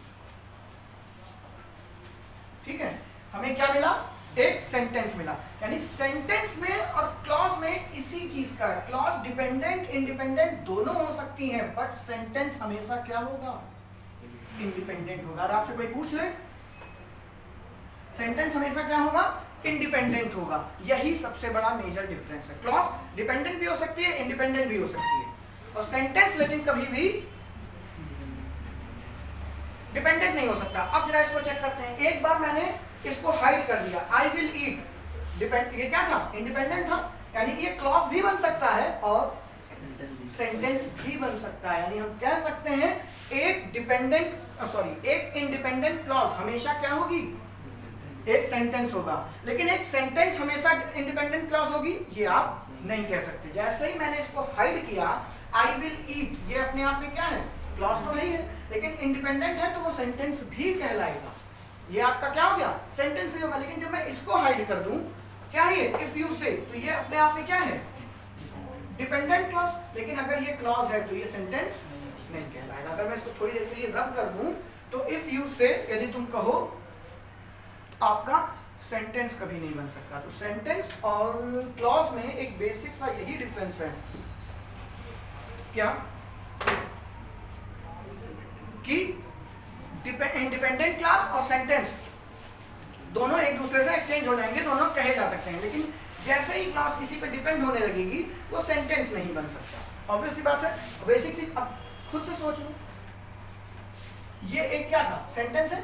ठीक है। हमें क्या मिला, एक सेंटेंस मिला। यानी सेंटेंस में और क्लॉज में इसी चीज का है। क्लॉज डिपेंडेंट इंडिपेंडेंट दोनों हो सकती हैं, बट सेंटेंस हमेशा क्या होगा, इंडिपेंडेंट होगा। और आपसे कोई पूछ ले, सेंटेंस हमेशा क्या होगा, इंडिपेंडेंट होगा। यही सबसे बड़ा मेजर डिफरेंस है। क्लॉज डिपेंडेंट भी हो सकती है, इंडिपेंडेंट भी हो सकती है, और सेंटेंस लेकिन कभी भी डिपेंडेंट नहीं हो सकता। अब जरा इसको चेक करते हैं। एक बार मैंने इसको हाइड कर दिया, आई विल ईट, डिपेंड, ये क्या था, इंडिपेंडेंट था, यानी कि ये क्लॉज भी बन सकता है और सेंटेंस भी बन सकता है। यानी हम कह सकते हैं एक डिपेंडेंट एक इंडिपेंडेंट क्लॉज हमेशा क्या होगी, एक सेंटेंस होगा, लेकिन एक सेंटेंस हमेशा इंडिपेंडेंट क्लॉज होगी, ये आप नहीं कह सकते। जैसे ही मैंने इसको हाइड किया, आई विल ईट, ये अपने आप में क्या है, क्लॉज तो है ही है, लेकिन इंडिपेंडेंट है तो वो सेंटेंस भी कहलाएगा। ये आपका क्या हो गया, सेंटेंस भी होगा। लेकिन जब मैं इसको हाइड कर दूं, क्या है ये, इफ यू से, तो ये अपने आप में क्या है, डिपेंडेंट क्लॉज। लेकिन अगर ये क्लॉज है तो ये सेंटेंस नहीं कहलाएगा। अगर मैं इसको थोड़ी देर के लिए रब कर दूं, तो इफ यू से यदि तुम कहो, आपका सेंटेंस कभी नहीं बन सकता। तो सेंटेंस और क्लॉज में एक बेसिक सा यही डिफरेंस है, क्या कि इंडिपेंडेंट क्लास और सेंटेंस दोनों एक दूसरे से एक्सचेंज हो जाएंगे, दोनों कहे जा सकते हैं। लेकिन जैसे ही क्लास किसी पे डिपेंड होने लगेगी, वो सेंटेंस नहीं बन सकता। ऑब्वियस सी बात है, बेसिक चीज। अब खुद से सोच लो, ये एक क्या था, सेंटेंस है,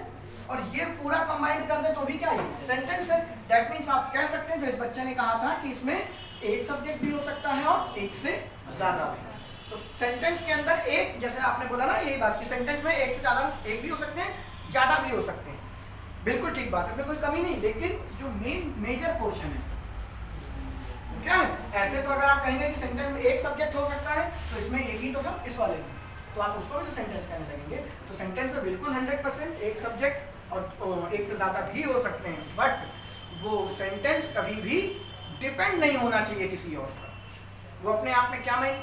और ये पूरा कंबाइंड कर दे तो भी क्या है, सेंटेंस है। दैट मीन्स आप कह सकते हैं, जो इस बच्चे ने कहा था कि इसमें एक सब्जेक्ट भी हो सकता है और एक से ज्यादा भी। तो सेंटेंस के अंदर एक, जैसे आपने बोला ना यही बात, कि सेंटेंस में एक से ज्यादा, एक भी हो सकते हैं, ज्यादा भी हो सकते हैं। बिल्कुल ठीक बात है, इसमें कोई कमी नहीं, लेकिन जो मेजर पोर्शन है क्या है? ऐसे तो अगर आप कहेंगे कि सेंटेंस में एक सब्जेक्ट हो सकता है तो इसमें एक ही तो था, इस वाले में, तो आप उसको भी तो सेंटेंस कहने लगेंगे। तो सेंटेंस में बिल्कुल 100% एक सब्जेक्ट और एक से ज़्यादा भी हो सकते हैं, बट वो सेंटेंस कभी भी डिपेंड नहीं होना चाहिए किसी और पर, वो अपने आप में क्या मैं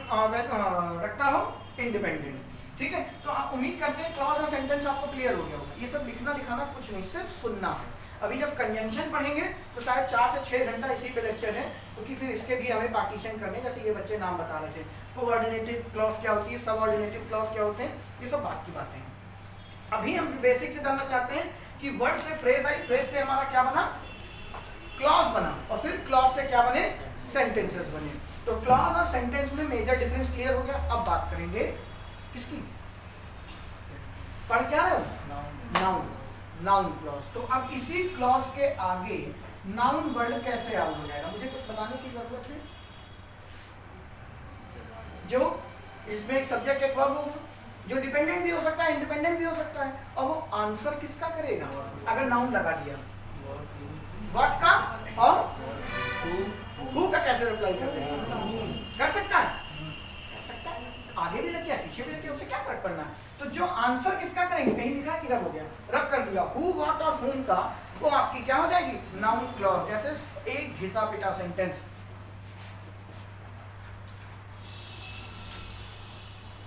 रखता हो, इंडिपेंडेंट। ठीक है, तो आप उम्मीद करते हैं क्लॉज और सेंटेंस आपको क्लियर हो गया होगा। ये सब लिखना लिखाना कुछ नहीं, सिर्फ सुनना है। अभी जब कंजंक्शन पढ़ेंगे तो शायद 4 से 6 घंटा इसी पे लेक्चर है, क्योंकि फिर इसके भी हमें पार्टीशन करने, जैसे ये बच्चे नाम बता रहे थे, कोऑर्डिनेटिव क्लॉज क्या होती है, सबऑर्डिनेटिव क्लॉज क्या होते हैं, ये सब बात की बातें हैं। अभी हम बेसिक से जानना चाहते हैं कि वर्ड से फ्रेज आई, फ्रेज से हमारा क्या बना, क्लॉज बना, और फिर क्लॉज से क्या बने, सेंटेंसेस बने। तो क्लॉज और सेंटेंस में मेजर डिफरेंस क्लियर हो गया। अब बात करेंगे किसकी, पढ़ क्या रहे हो, नाउन, नाउन क्लॉज। तो अब इसी क्लॉज के आगे नाउन वर्ड कैसे आउट हो जाएगा, मुझे कुछ बताने की जरूरत है। जो इसमें एक सब्जेक्ट एक वर्ब होगा, जो डिपेंडेंट भी हो सकता है, इंडिपेंडेंट भी हो सकता है, और वो आंसर किसका करेगा अगर नाउन लगा दिया, व्हाट का और हु का कैसे रिप्लाई करते हैं, कर सकता है, कर सकता है, आगे भी लग गया पीछे भी लग गया, उससे क्या फर्क पड़ना है। तो जो आंसर किसका करेंगे, कहीं लिखा है कि रब हो गया, रब कर दिया, हु व्हाट और हुम का, वो आपकी क्या हो जाएगी, नाउन क्लॉज। जैसे एक घिसा पिटा सेंटेंस,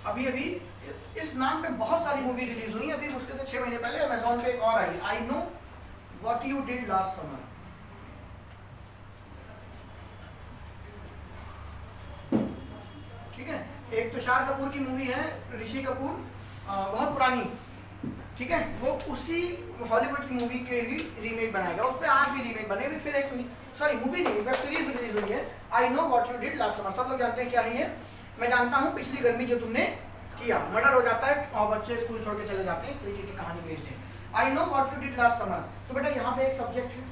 अभी अभी इस नाम पे बहुत सारी मूवी रिलीज हुई, अभी मुश्किल से 6 महीने पहले अमेज़न पे एक और आई, I know what you did last summer. ठीक है, एक तुषार कपूर की मूवी है, ऋषि कपूर, बहुत पुरानी, ठीक है, वो उसी हॉलीवुड की मूवी के ही रीमेक बनाएगा, उस पर आज भी रीमेक बनेगी, फिर एक सॉरी मूवी नहीं, वेब सीरीज रिलीज हुई है, आई know what you did last summer. सब लोग जानते हैं क्या है ये, मैं जानता हूँ पिछली गर्मी जो तुमने किया, मर्डर हो जाता है और बच्चे स्कूल छोड़ के चले जाते हैं, इस तरीके की कहानी भेजते हैं। आई know what you did last summer, तो बेटा यहाँ पे एक सब्जेक्ट है,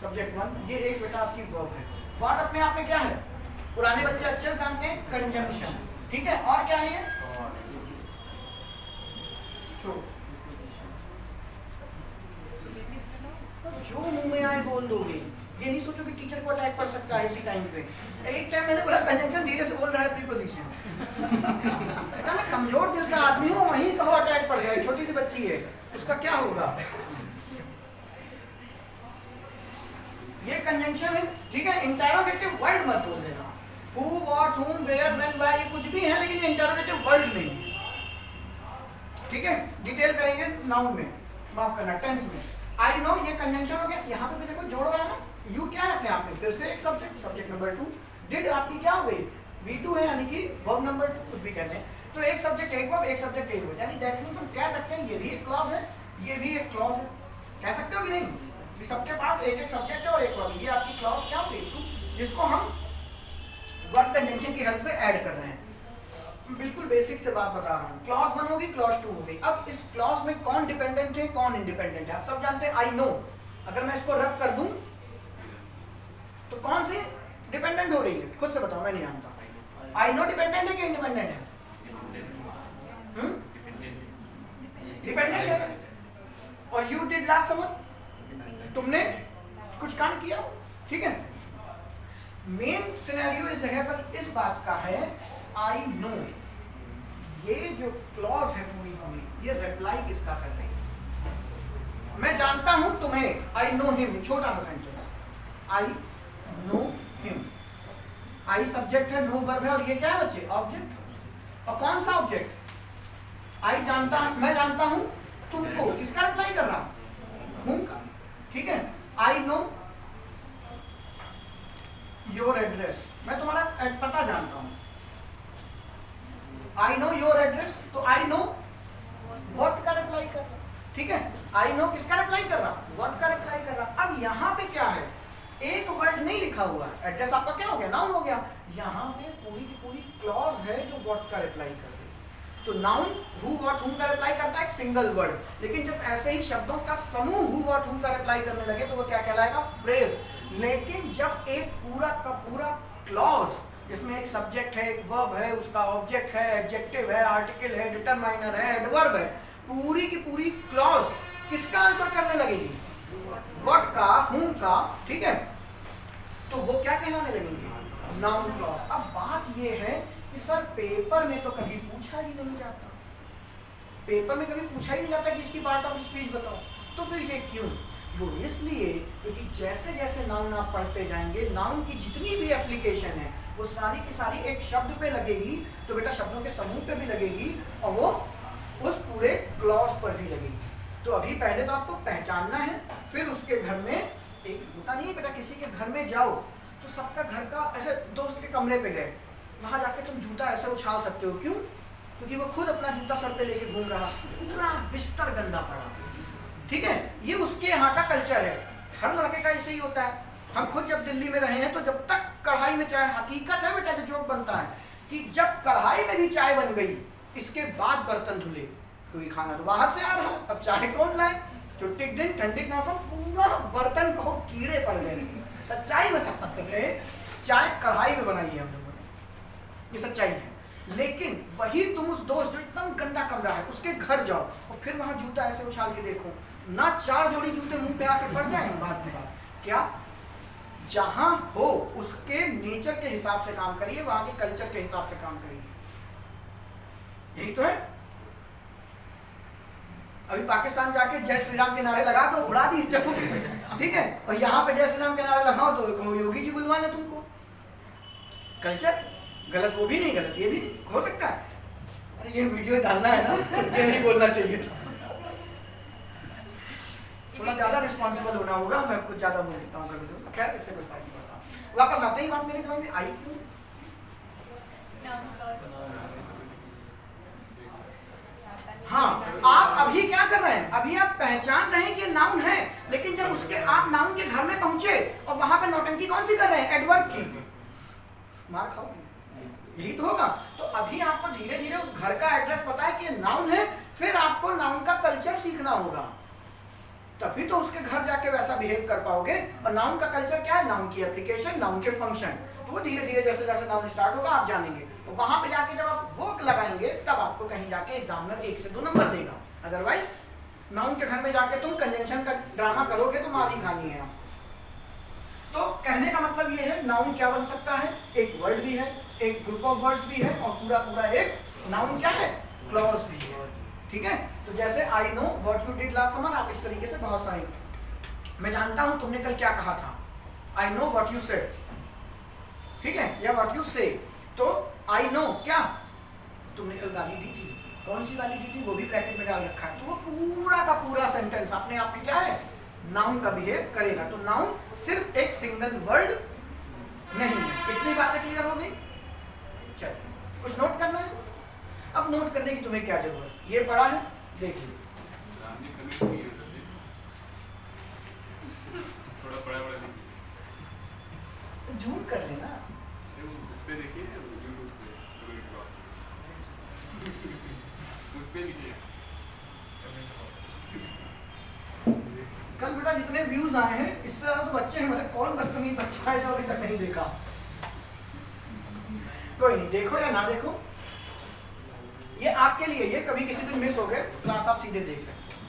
सब्जेक्ट 1, ये एक बेटा आपकी वर्ब है। व्हाट अपने आप में क्या है, पुराने बच्चे अच्छे से जानते हैं, कंजंक्शन, ठीक है, और क्या है ये, जो मुंह में आए बोल दोगे, ये नहीं सोचो कि टीचर को अटैक पड़ सकता है इसी टाइम पे। एक टाइम मैंने बोला कंजंक्शन, धीरे से बोल रहा है प्रीपोजिशन, मैं कमजोर दिल का आदमी हूँ, वहीं कहो अटैक पड़ जाए, छोटी सी बच्ची है, उसका क्या होगा। ये कंजंक्शन है, ठीक है, इंटरोगेटिव वर्ड मत बोल देना, हु व्हाट हुम वेयर व्हेन व्हाई, ये कुछ भी है, लेकिन ये इंटरोगेटिव वर्ड नहीं, ठीक है, डिटेल करेंगे नाउन में, माफ करना टेंस में। आई नो ये कंजंक्शन हो गया, यहाँ पे भी देखो जोड़ गया ना, यू क्या है अपने आप में, फिर से एक सब्जेक्ट, सब्जेक्ट नंबर 2, डिड आपकी क्या हो गई, V2 है, यानी कि वर्ब नंबर 2, कुछ भी कहते हैं, तो एक सब्जेक्ट एक वर्ब, एक सब्जेक्ट एक वर्ब, यानी दैट मींस हम कह सकते हैं ये भी एक क्लॉज है, ये भी एक क्लॉज है, कह सकते हो कि नहीं, कि सबके पास एक एक सब्जेक्ट है और एक वर्ब, ये आपकी क्लॉज क्या हो गई, जिसको हम वर्ब कंजंक्शन की हेल्प से ऐड कर रहे हैं। बिल्कुल बेसिक से बात बता रहा हूँ, क्लॉज 1 होगी, क्लॉज 2 होगी। अब इस क्लॉज में कौन डिपेंडेंट है, कौन इंडिपेंडेंट है, आप सब जानते हैं। आई नो, अगर मैं इसको रब कर दूं तो कौन सी डिपेंडेंट हो रही है, खुद से बताओ, मैं नहीं जानता। आई नो डिपेंडेंट है कि इंडिपेंडेंट है, डिपेंडेंट है। और यू डिड लास्ट समर, तुमने कुछ काम किया, ठीक है। मेन सिनेरियो इस जगह पर इस बात का है, आई नो, ये जो क्लॉज है पूरी पूरी, ये रिप्लाई किसका कर रही है, मैं जानता हूं तुम्हें, आई नो हिम, छोटा सा sentence, I know him, I subject है, नो वर्ब है, और ये क्या है बच्चे, ऑब्जेक्ट। और कौन सा ऑब्जेक्ट, आई जानता, मैं जानता हूं तुमको, किसका रिप्लाई कर रहा हूं का, ठीक है। आई नो योर एड्रेस, मैं तुम्हारा पता जानता हूं, आई नो योर एड्रेस, तो आई नो व्हाट का रिप्लाई कर रहा, ठीक है। आई नो किसका रिप्लाई कर रहा, व्हाट का रिप्लाई कर रहा। अब यहाँ पे क्या है, एक वर्ड नहीं लिखा हुआ, एड्रेस आपका क्या हो गया, नाउन हो गया, यहाँ पे पूरी की पूरी क्लॉज है जो व्हाट का रिप्लाई कर रही है। तो नाउन हु व्हाट हुम का रिप्लाई करता है एक सिंगल वर्ड, लेकिन जब ऐसे ही शब्दों का समूह हु व्हाट हुम का रिप्लाई करने लगे तो वो क्या कहलाएगा, फ्रेज। लेकिन जब एक पूरा का पूरा क्लॉज, जिसमें एक सब्जेक्ट है, एक वर्ब है, उसका ऑब्जेक्ट है, एडजेक्टिव है, आर्टिकल है, डिटरमाइनर है, एडवर्ब है, पूरी की पूरी क्लॉज किसका आंसर करने लगेगी, व्हाट का, whom का, ठीक है, तो वो क्या कहलाने लगेंगे? Noun clause. अब बात ये है कि सर पेपर में तो कभी पूछा ही नहीं जाता, पेपर में कभी पूछा ही नहीं जाता कि इसकी पार्ट ऑफ स्पीच बताओ, तो फिर ये क्यों? वो इसलिए क्योंकि जैसे जैसे नाउन आप पढ़ते जाएंगे, नाउन की जितनी भी एप्लीकेशन है वो सारी की सारी एक शब्द पे लगेगी, तो बेटा शब्दों के समूह पे भी लगेगी और वो उस पूरे क्लॉज पर भी लगेगी। तो अभी पहले तो आपको पहचानना है, फिर उसके घर में एक होता नहीं है बेटा, किसी के घर में जाओ तो सबका घर का, ऐसे दोस्त के कमरे पे गए, वहां जाके तुम जूता ऐसे उछाल सकते हो, क्यों? क्योंकि वो खुद अपना जूता सर पे लेके घूम रहा, पूरा बिस्तर गंदा पड़ा, ठीक है, ये उसके यहाँ का कल्चर है। हर लड़के का ऐसे ही होता है। हम खुद जब दिल्ली में रहे हैं तो जब तक कढ़ाई में चाय, हकीकत है बेटा, जो जोक बनता है कि जब कढ़ाई में भी चाय बन गई इसके बाद बर्तन धुले, क्योंकि खाना तो बाहर से आ रहा, अब चाय कौन लाए? छुट्टी के दिन, ठंडी के मौसम, पूरा बर्तन को कीड़े पड़ गए। सच्चाई बता रहे, चाय कढ़ाई में बनाई है हम लोगों ने, ये सच्चाई है। लेकिन वही तुम उस दोस्त जो एकदम गंदा कमरा है उसके घर जाओ और फिर वहां जूता ऐसे उछाल के देखो ना, 4 जोड़ी जूते मुंह पे आके पड़ जाए बात में बात। क्या? जहां हो उसके नेचर के हिसाब से काम करिए, वहां के कल्चर के हिसाब से काम करिए, यही तो है। अभी पाकिस्तान जाके जय श्री राम के नारे लगा दो, उड़ा दी जब, ठीक है, और यहाँ पे जय श्री राम के नारे लगाओ तो योगी जी बुलवा ले तुमको। कल्चर गलत, वो भी नहीं गलत, ये भी हो सकता है। अरे ये वीडियो डालना है ना, ये नहीं बोलना चाहिए था, थोड़ा ज्यादा रिस्पॉन्सिबल होना होगा, मैं कुछ ज्यादा बोल देता हूँ कभी तो, खैर इससे कुछ फर्क नहीं पड़ता। वापस आते ही बात मेरे ख्याल में आई क्यों? हाँ, आप अभी क्या कर रहे हैं? अभी आप पहचान रहे हैं कि नाउन है, लेकिन जब उसके आप नाउन के घर में पहुंचे और वहां पे नौटंकी कौन सी कर रहे हैं? एडवर्ब की। मार खाओगे, यही तो होगा। तो अभी आपको धीरे धीरे उस घर का एड्रेस पता है कि नाउन है, फिर आपको नाउन का कल्चर सीखना होगा, तभी तो उसके घर जाके वैसा बिहेव कर पाओगे। और नाउन का कल्चर क्या है? नाउन की एप्लीकेशन, नाउन के फंक्शन, तो वो धीरे धीरे जैसे जैसे नाउन स्टार्ट होगा आप जानेंगे, तो वहां पे जाके जब आप वो लगाएंगे तब आपको कहीं जाके एग्जामिनर 1 से 2 नंबर देगा। अदरवाइज नाउन के घर में जाके तुम कंजंक्शन का ड्रामा करोगे तो मार ही खानी है। तो कहने का मतलब ये है, नाउन क्या बन सकता है? एक वर्ड भी है, एक ग्रुप ऑफ वर्ड्स भी है, और पूरा पूरा एक नाउन क्या है? क्लॉज भी है, ठीक है। तो जैसे आई know what you did last summer, आप इस तरीके से बहुत सारी, मैं जानता हूं तुमने कल क्या कहा था, आई नो व्हाट यू सेड, ठीक है, या व्हाट यू से। तो आई नो क्या, तुमने कल गाली दी थी, कौन सी गाली दी थी वो भी ब्रैकेट में डाल रखा है, तो वो पूरा का पूरा सेंटेंस अपने आप में क्या है? नाउन का बिहेव करेगा। तो नाउन सिर्फ एक सिंगल वर्ड नहीं है। इतनी बातें क्लियर हो गई? चलिए कुछ नोट करना है? अब नोट करने की तुम्हें क्या जरूरत, ये पढ़ा है, देखिए थोड़ा बड़ा बड़ा जूम कर लेना, उस पे देखिए, यूट्यूब पे उस पे लिखिए। कल बेटा जितने व्यूज आए हैं इससे ज्यादा तो बच्चे हैं, मतलब कौन बदतमीज बच्चा है जो अभी तक नहीं देखा? कोई नहीं, देखो या ना देखो, ये आपके लिए, ये कभी किसी दिन मिस हो गए क्लास आप सीधे देख सकते हो।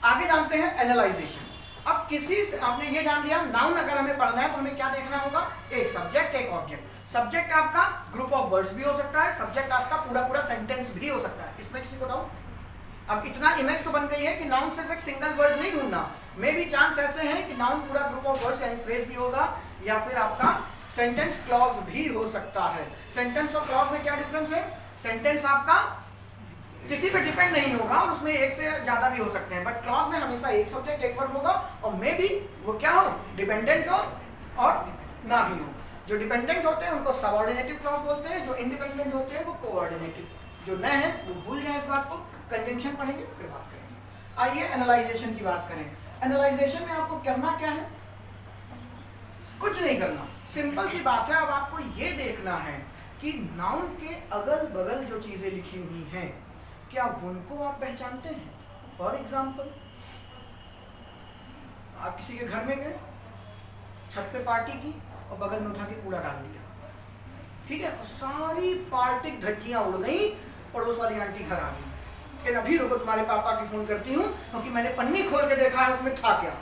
आगे जानते हैं एनालाइजेशन। अब किसी से आपने ये जान लिया, नाउन अगर हमें पढ़ना है तो हमें क्या देखना होगा? एक सब्जेक्ट, एक ऑब्जेक्ट। सब्जेक्ट आपका ग्रुप ऑफ वर्ड्स भी हो सकता है, सब्जेक्ट आपका पूरा पूरा सेंटेंस भी हो सकता है, इसमें किसी को डाउट? अब इतना इमेज तो बन गई है कि नाउन सिर्फ एक सिंगल वर्ड नहीं ढूंढना, मे भी चांस ऐसे हैं कि नाउन पूरा ग्रुप ऑफ वर्ड्स यानी फ्रेज भी होगा, या फिर आपका सेंटेंस क्लॉज भी हो सकता है। सेंटेंस और क्लॉज में क्या डिफरेंस है? सेंटेंस आपका किसी पे डिपेंड नहीं होगा और उसमें एक से ज्यादा भी हो सकते हैं, बट क्लॉज में हमेशा एक सब्जेक्ट एक वर्ब होगा, और मे भी वो क्या हो? डिपेंडेंट हो और ना भी हो। जो डिपेंडेंट होते हैं उनको सबऑर्डिनेटिव क्लॉज बोलते हैं, जो इंडिपेंडेंट होते हैं वो कोऑर्डिनेटिव। जो नए हैं वो भूल जाए इस बात को, कंजंक्शन पढ़ेंगे फिर बात करेंगे। आइए एनालाइजेशन की बात करें। एनालाइजेशन में आपको करना क्या है? कुछ नहीं करना, सिंपल सी बात है। अब आपको ये देखना है कि नाउन के अगल बगल जो चीजें लिखी हुई हैं क्या उनको आप पहचानते हैं? फॉर एग्जाम्पल, आप किसी के घर में गए, छत पे पार्टी की और बगल में उठा के कूड़ा डाल दिया, ठीक है, सारी पार्टी धज्जियां उड़ गई, पड़ोस वाली आंटी घर आ गई, कि अभी रुको तुम्हारे पापा की फोन करती हूँ क्योंकि मैंने पन्नी खोल के देखा है उसमें था क्या।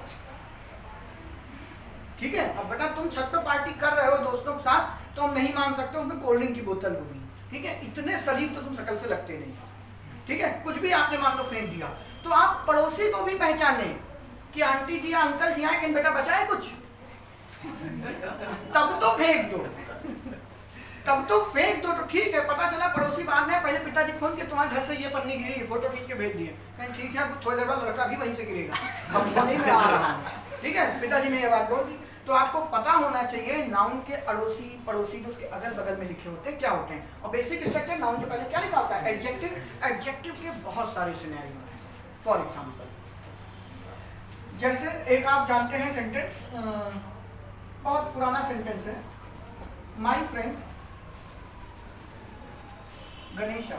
ठीक है, अब बेटा तुम छत पे पार्टी कर रहे हो दोस्तों के साथ तो हम नहीं मान सकते उसमें कोल्ड ड्रिंक की बोतल होगी। ठीक है, इतने शरीफ तो तुम शक्ल से लगते नहीं। ठीक है, कुछ भी आपने मान लो फेंक दिया तो आप पड़ोसी को भी पहचाने कि आंटी जी या अंकल जी आए कि बेटा बचाए कुछ, तब तो फेंक दो, तब तो फेंक दो। तो ठीक है, पता चला पड़ोसी बाद में पहले पिताजी फोन के तुम्हारे घर से ये पन्नी गिरी, फोटो खींच के भेज दिए, कहीं ठीक है थोड़ी देर बाद लड़का भी वहीं से गिरेगा, अब वहीं में आ रहा हूँ। ठीक है, पिताजी ने ये बात बोल दी। तो आपको पता होना चाहिए नाउन के अड़ोसी पड़ोसी जो उसके अगल बगल में लिखे होते हैं क्या होते हैं। और बेसिक स्ट्रक्चर नाउन के पहले क्या लिखा होता है, एडजेक्टिव। एडजेक्टिव के बहुत सारे सिनेरियो हैं। फॉर एग्जांपल जैसे एक आप जानते हैं सेंटेंस, बहुत पुराना सेंटेंस है, my friend Ganesha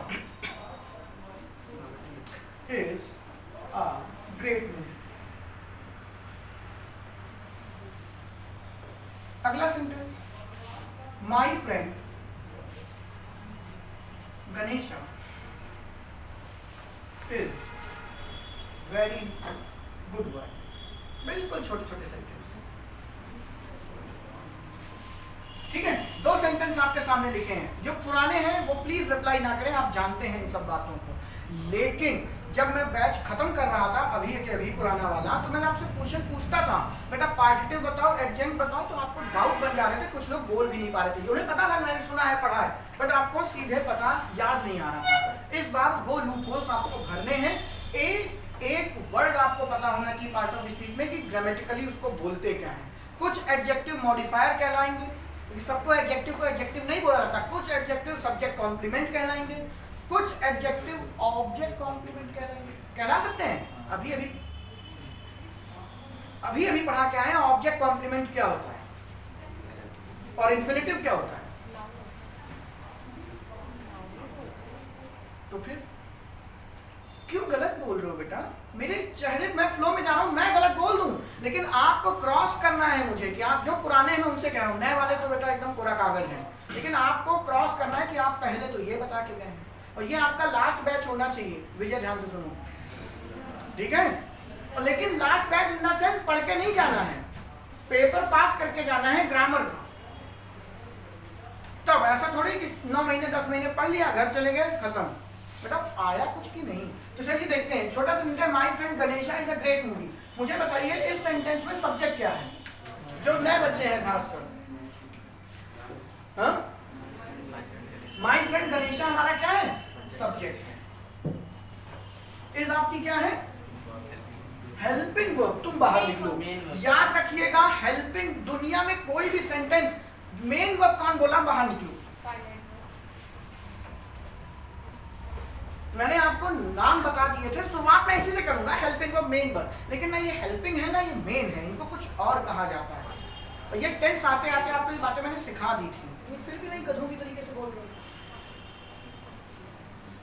is a great movie. अगला सेंटेंस, my friend Ganesha is very good boy. बिल्कुल छोटे छोटे सेंटेंस। ठीक है, दो सेंटेंस आपके सामने लिखे हैं। जो पुराने हैं वो प्लीज रिप्लाई ना करें, आप जानते हैं इन सब बातों को। लेकिन जब मैं बैच खत्म कर रहा था अभी के अभी पुराना वाला, तो मैं आपसे क्वेश्चन पूछता था बेटा पार्टिटिव बताओ, एडजेक्टिव बताओ, तो आपको डाउट बन जा रहे थे, कुछ लोग बोल भी नहीं पा रहे थे। उन्हें पता था मैंने सुना है पढ़ा है, बट आपको सीधे पता याद नहीं आ रहा था। इस बार वो लूप होल्स आपको भरने हैं। एक वर्ड आपको पता होना चाहिए पार्ट ऑफ स्पीच में कि ग्रामेटिकली उसको बोलते क्या है। कुछ एडजेक्टिव मॉडिफायर कहलाएंगे, सबको एडजेक्टिव को एडजेक्टिव नहीं बोला जाता। कुछ एडजेक्टिव सब्जेक्ट कॉम्प्लीमेंट कहलाएंगे, कुछ एडजेक्टिव ऑब्जेक्ट कॉम्प्लीमेंट कहलाएंगे। कहला सकते हैं। अभी अभी पढ़ा क्या है, ऑब्जेक्ट कॉम्प्लीमेंट क्या होता है और इन्फिनिटिव क्या होता है। तो फिर क्यों गलत बोल रहे हो बेटा? मेरे चेहरे मैं फ्लो में जा रहा हूं, मैं गलत बोल दूं, लेकिन आपको क्रॉस करना है मुझे कि आप जो पुराने हैं मैं उनसे कह रहा हूं, नए वाले तो बेटा एकदम कोरा कागज है, लेकिन आपको क्रॉस करना है कि आप पहले तो ये बता के गए हैं और ये आपका लास्ट बैच होना चाहिए। विजय ध्यान से सुनो, ठीक है? और लेकिन last batch in the sense पढ़ के नहीं जाना है, पेपर पास करके जाना है ग्रामर का। तब ऐसा थोड़ी कि 9 महीने 10 महीने पढ़ लिया घर चले गए खत्म, बेटा आया कुछ की नहीं। तो चलिए देखते हैं, छोटा सा sentence, my friend Ganesha is a great movie. मुझे बताइए इस सेंटेंस में सब्जेक्ट क्या है, जो नए बच्चे हैं खासकर। हाँ, माय फ्रेंड गणेशा हमारा क्या है, सब्जेक्ट है। इज आपकी क्या है, हेल्पिंग वर्ब। तुम बाहर निकलो, याद रखिएगा हेल्पिंग, दुनिया में कोई भी सेंटेंस मेन वर्ब कौन बोला, बाहर निकलो। मैंने आपको नाम बता दिए थे, शुरुआत में इसी से करूंगा, हेल्पिंग वर्ब मेन वर्ब, लेकिन ना ये हेल्पिंग है ना ये मेन है, इनको कुछ और कहा जाता है। और ये टेंस आते आते आपको ये बातें मैंने सिखा दी थी, ये फिर भी नहीं गधों की तरीके से बोल रहे।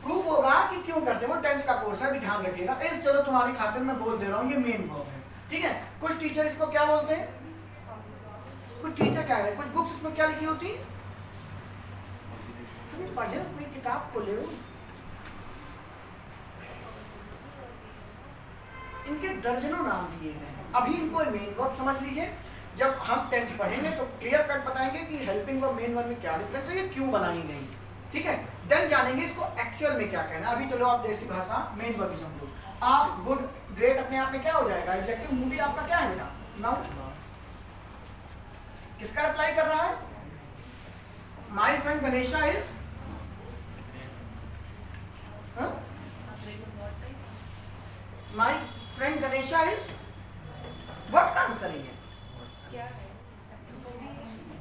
प्रूफ होगा कि क्यों करते हैं, वो टेंस का कोर्स है, भी ध्यान रखिएगा। इस चलो तुम्हारी खातिर मैं बोल दे रहा हूँ, ये मेन वर्ब है, ठीक है? कुछ टीचर इसको क्या बोलते हैं, कुछ टीचर क्या है, कुछ बुक्स इसमें क्या लिखी होती, तुम पढ़े हो, कोई किताब खोले हो, इनके दर्जनों नाम दिए गए हैं। अभी इनको मेन वर्ब समझ लीजिए, जब हम टेंस पढ़ेंगे तो क्लियर कट बताएंगे कि हेल्पिंग वर्ब मेन वर्ब में क्या डिफरेंस है, ये क्यों बनाई गई, ठीक है? देन जानेंगे इसको एक्चुअल में क्या कहना है। अभी चलो आप देसी भाषा मेन वर्ब ही समझो। आप, गुड, ग्रेट अपने आप में क्या हो जाएगा, एडजेक्टिव। मूवी आपका क्या है बेटा, नाउन। किसका रिप्लाई कर रहा है, my friend Ganesha is, my friend Ganesha is what का आंसर है, क्या है?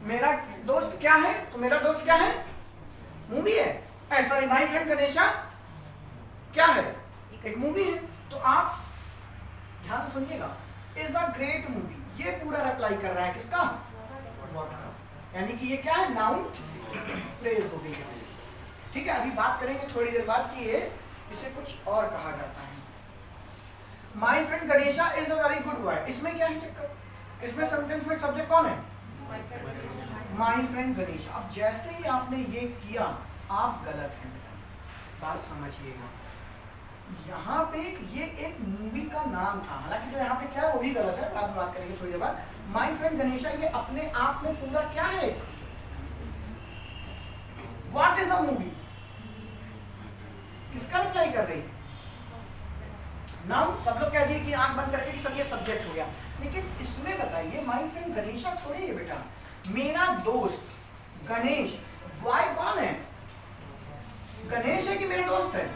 मेरा दोस्त क्या है, तो मेरा दोस्त क्या है, मूवी है। सॉरी, माय फ्रेंड गणेशा क्या है, एक मूवी है। तो आप ध्यान से सुनिएगा, इज अ ग्रेट मूवी, ये पूरा रिप्लाई कर रहा है किसका, व्हाट का, यानी कि ये क्या है, नाउन फ्रेज हो गई है, ठीक है? अभी बात करेंगे थोड़ी देर बाद कि ये इसे कुछ और कहा जाता है। My friend Ganesha is a very good boy, इसमें क्या है चक्कर, इसमें सेंटेंस में सब्जेक्ट कौन है, माय फ्रेंड गणेशा। अब जैसे ही आपने ये किया आप गलत हैं, बात समझिएगा। यहाँ पे ये एक मूवी का नाम था, हालांकि जो यहाँ पे क्या है वो भी गलत है, बाद में बात करेंगे थोड़ी देर बाद। माय फ्रेंड गणेशा ये अपने आप में पूरा क्या है, व्हाट इज अ मूवी, किसका रिप्लाई कर रही है, नाउन। सब लोग कह दिए कि आंख बंद करके कि सब ये सब्जेक्ट हो गया, लेकिन इसमें बताइए माय फ्रेंड गणेशा थोड़ी है बेटा, मेरा दोस्त गणेश, बॉय कौन है, गणेश है कि मेरा दोस्त है,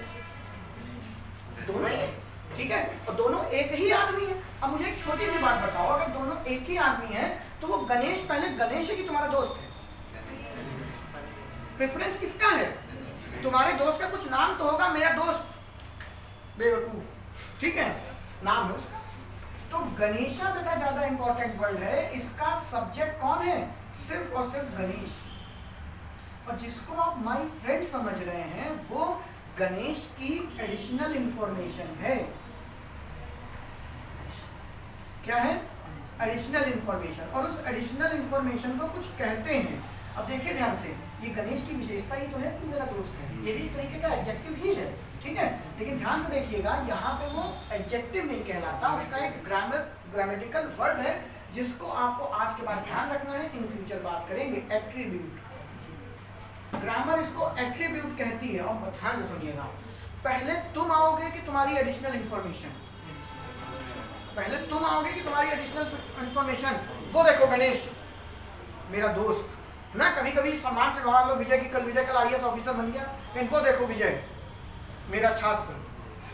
दोनों ही है, ठीक है, और दोनों एक ही आदमी है। अब मुझे एक छोटी सी बात बताओ, अगर दोनों एक ही आदमी है तो वो गणेश पहले गणेश है कि तुम्हारा दोस्त है, प्रेफरेंस किसका है, तुम्हारे दोस्त का कुछ नाम तो होगा, मेरा दोस्त बेवकूफ, ठीक है, नाम है उसका। तो गणेशा बेटा ज्यादा इंपॉर्टेंट वर्ड है, इसका सब्जेक्ट कौन है, सिर्फ और सिर्फ गणेश, और जिसको आप माय फ्रेंड समझ रहे हैं वो गणेश की एडिशनल इंफॉर्मेशन है। क्या है, एडिशनल इंफॉर्मेशन, और उस एडिशनल इंफॉर्मेशन को कुछ कहते हैं। अब देखिए ध्यान से, ये गणेश की विशेषता ही तो है कि मेरा दोस्त है, ये भी एक तरीके का एडजेक्टिव ही है, ठीक है, लेकिन ध्यान से देखिएगा यहाँ पे वो एडजेक्टिव नहीं कहलाता, उसका एक ग्रामेटिकल वर्ड है जिसको आपको आज के बाद ध्यान रखना है, इन फ्यूचर बात करेंगे, एट्रीब्यूट। ग्रामर इसको एट्रीब्यूट कहती है, और ध्यान से सुनिएगा, पहले तुम आओगे कि तुम्हारी एडिशनल इंफॉर्मेशन, पहले तुम आओगे कि तुम्हारी एडिशनल इंफॉर्मेशन। वो देखो गणेश मेरा दोस्त ना, कभी कभी सम्मान से बाहर लो, विजय की कल विजय कल आईएएस ऑफिसर बन गया, इनको देखो विजय मेरा छात्र,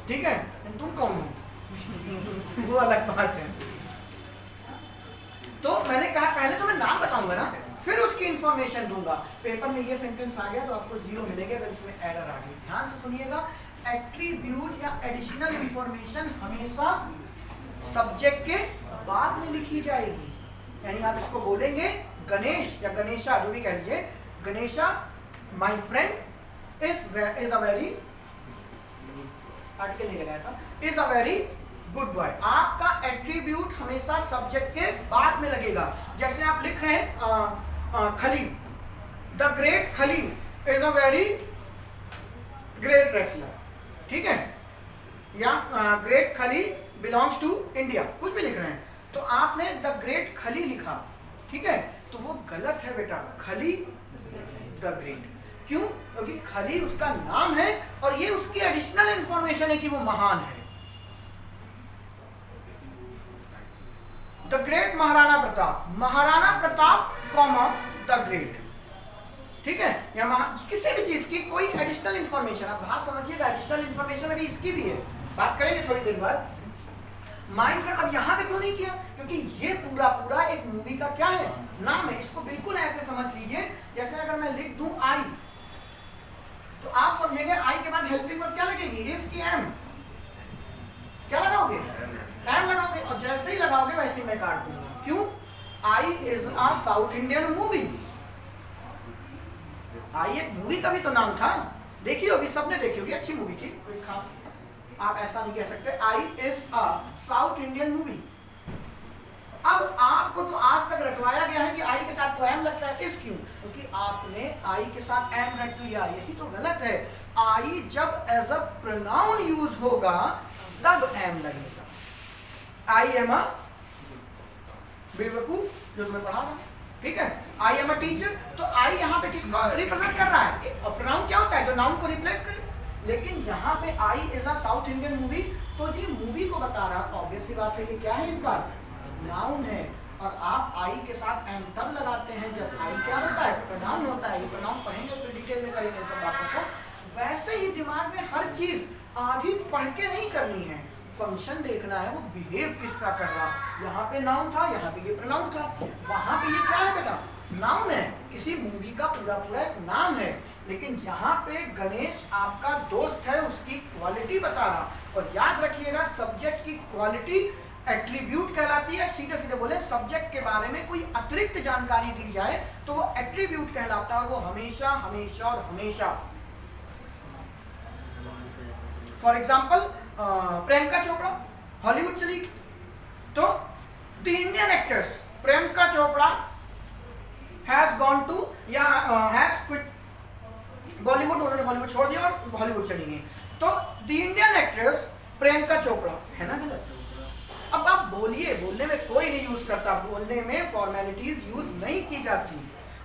ठीक है, तुम कौन हो वो अलग बात है। तो मैंने कहा पहले तो मैं नाम बताऊंगा ना, फिर उसकी इंफॉर्मेशन दूंगा। पेपर में ये सेंटेंस आ गया तो आपको 0 मिलेगा अगर इसमें एरर आ गई। ध्यान से सुनिएगा, एट्रीब्यूट या एडिशनल इंफॉर्मेशन हमेशा सब्जेक्ट के बाद में लिखी जाएगी, यानी आप इसको बोलेंगे गणेश या गणेशा, जो भी कह लीजिए, Ganesha my friend is a very, article नहीं लगाया था, is a very good boy. आपका एट्रीब्यूट हमेशा सब्जेक्ट के बाद में लगेगा। जैसे आप लिख रहे हैं खली, द ग्रेट खली is a very great wrestler, ठीक है, या ग्रेट खली बिलोंग्स टू इंडिया, कुछ भी लिख रहे हैं, तो आपने द ग्रेट खली लिखा, ठीक है, तो वो गलत है बेटा, खली द ग्रेट। क्यों? क्योंकि खली उसका नाम है और ये उसकी एडिशनल इंफॉर्मेशन है कि वो महान है। The great Maharana Pratap, Maharana Pratap comma the great, ठीक है, या किसी भी चीज की कोई एडिशनल इंफॉर्मेशन, आप बात समझिएगा, एडिशनल इंफॉर्मेशन अभी इसकी भी है, बात करेंगे थोड़ी देर बाद। माय फ्रेंड अब यहाँ पे क्यों नहीं किया, क्योंकि ये पूरा एक मूवी का क्या है, नाम है। इसको बिल्कुल ऐसे समझ लीजिए, जैसे अगर मैं लिख दूं आई, तो आप समझेंगे आई के बाद हेल्पिंग वर्ब क्या लगेगी, इज की एम, क्या लगाओगे, एम लगाओगे, और जैसे ही लगाओगे वैसे ही मैं काट दूंगा। क्यों? I is a South Indian movie, I एक मूवी का भी तो नाम था, देखी होगी, सबने देखी होगी, अच्छी मूवी थी, कोई खास आप ऐसा नहीं कह सकते। I is a South Indian movie. अब आपको तो आज तक रटवाया गया है कि आई के साथ तो एम लगता है, इस क्यों? क्योंकि आपने आई के साथ एम रट लिया, यही तो गलत है। आई जब एज अ प्रोनाउन यूज होगा तब एम लगेगा। आई एम अ बेवकूफ, जो तुम्हें पढ़ा था, ठीक है, आई एम अ टीचर, तो आई यहाँ पे किसको रिप्रेजेंट कर रहा है, प्रोनाउन क्या होता है, जो नाउन को रिप्लेस करे। लेकिन यहाँ पे I is a South Indian movie, तो जी मूवी को बता रहा, ऑब्वियस सी बात है, ये क्या है इस बार, नाउन है, और आप आई के साथ एम तब लगाते हैं जब आई क्या होता है, प्रोनाउन होता है। ये प्रोनाउन पढ़ेंगे फिर डिटेल में करेंगे सब बातों को। वैसे ही दिमाग में हर चीज आधी पढ़ के नहीं करनी है, फंक्शन देखना है, वो बिहेव किसका कर रहा। यहाँ पे नाउन था, यहाँ पे ये प्रोनाउन था, वहां पे ये क्या है बेटा, नाउन है, किसी मूवी का पूरा एक नाम है। लेकिन यहाँ पे गणेश आपका दोस्त है, उसकी क्वालिटी बता रहा। और याद रखिएगा, सब्जेक्ट की क्वालिटी एट्रीब्यूट कहलाती है। सीधे सीधे बोले, सब्जेक्ट के बारे में कोई अतिरिक्त जानकारी दी जाए तो वो एट्रीब्यूट कहलाता है, वो हमेशा हमेशा और हमेशा। For example Priyanka Chopra Hollywood चली, तो the Indian actress Priyanka Chopra has gone to या हैज क्विट बॉलीवुड, उन्होंने बॉलीवुड छोड़ दिया और हॉलीवुड चली गई। तो the Indian actress Priyanka Chopra है ना गलत? अब आप बोलिए, बोलने में कोई नहीं यूज करता, बोलने में फॉर्मेलिटीज यूज नहीं की जाती।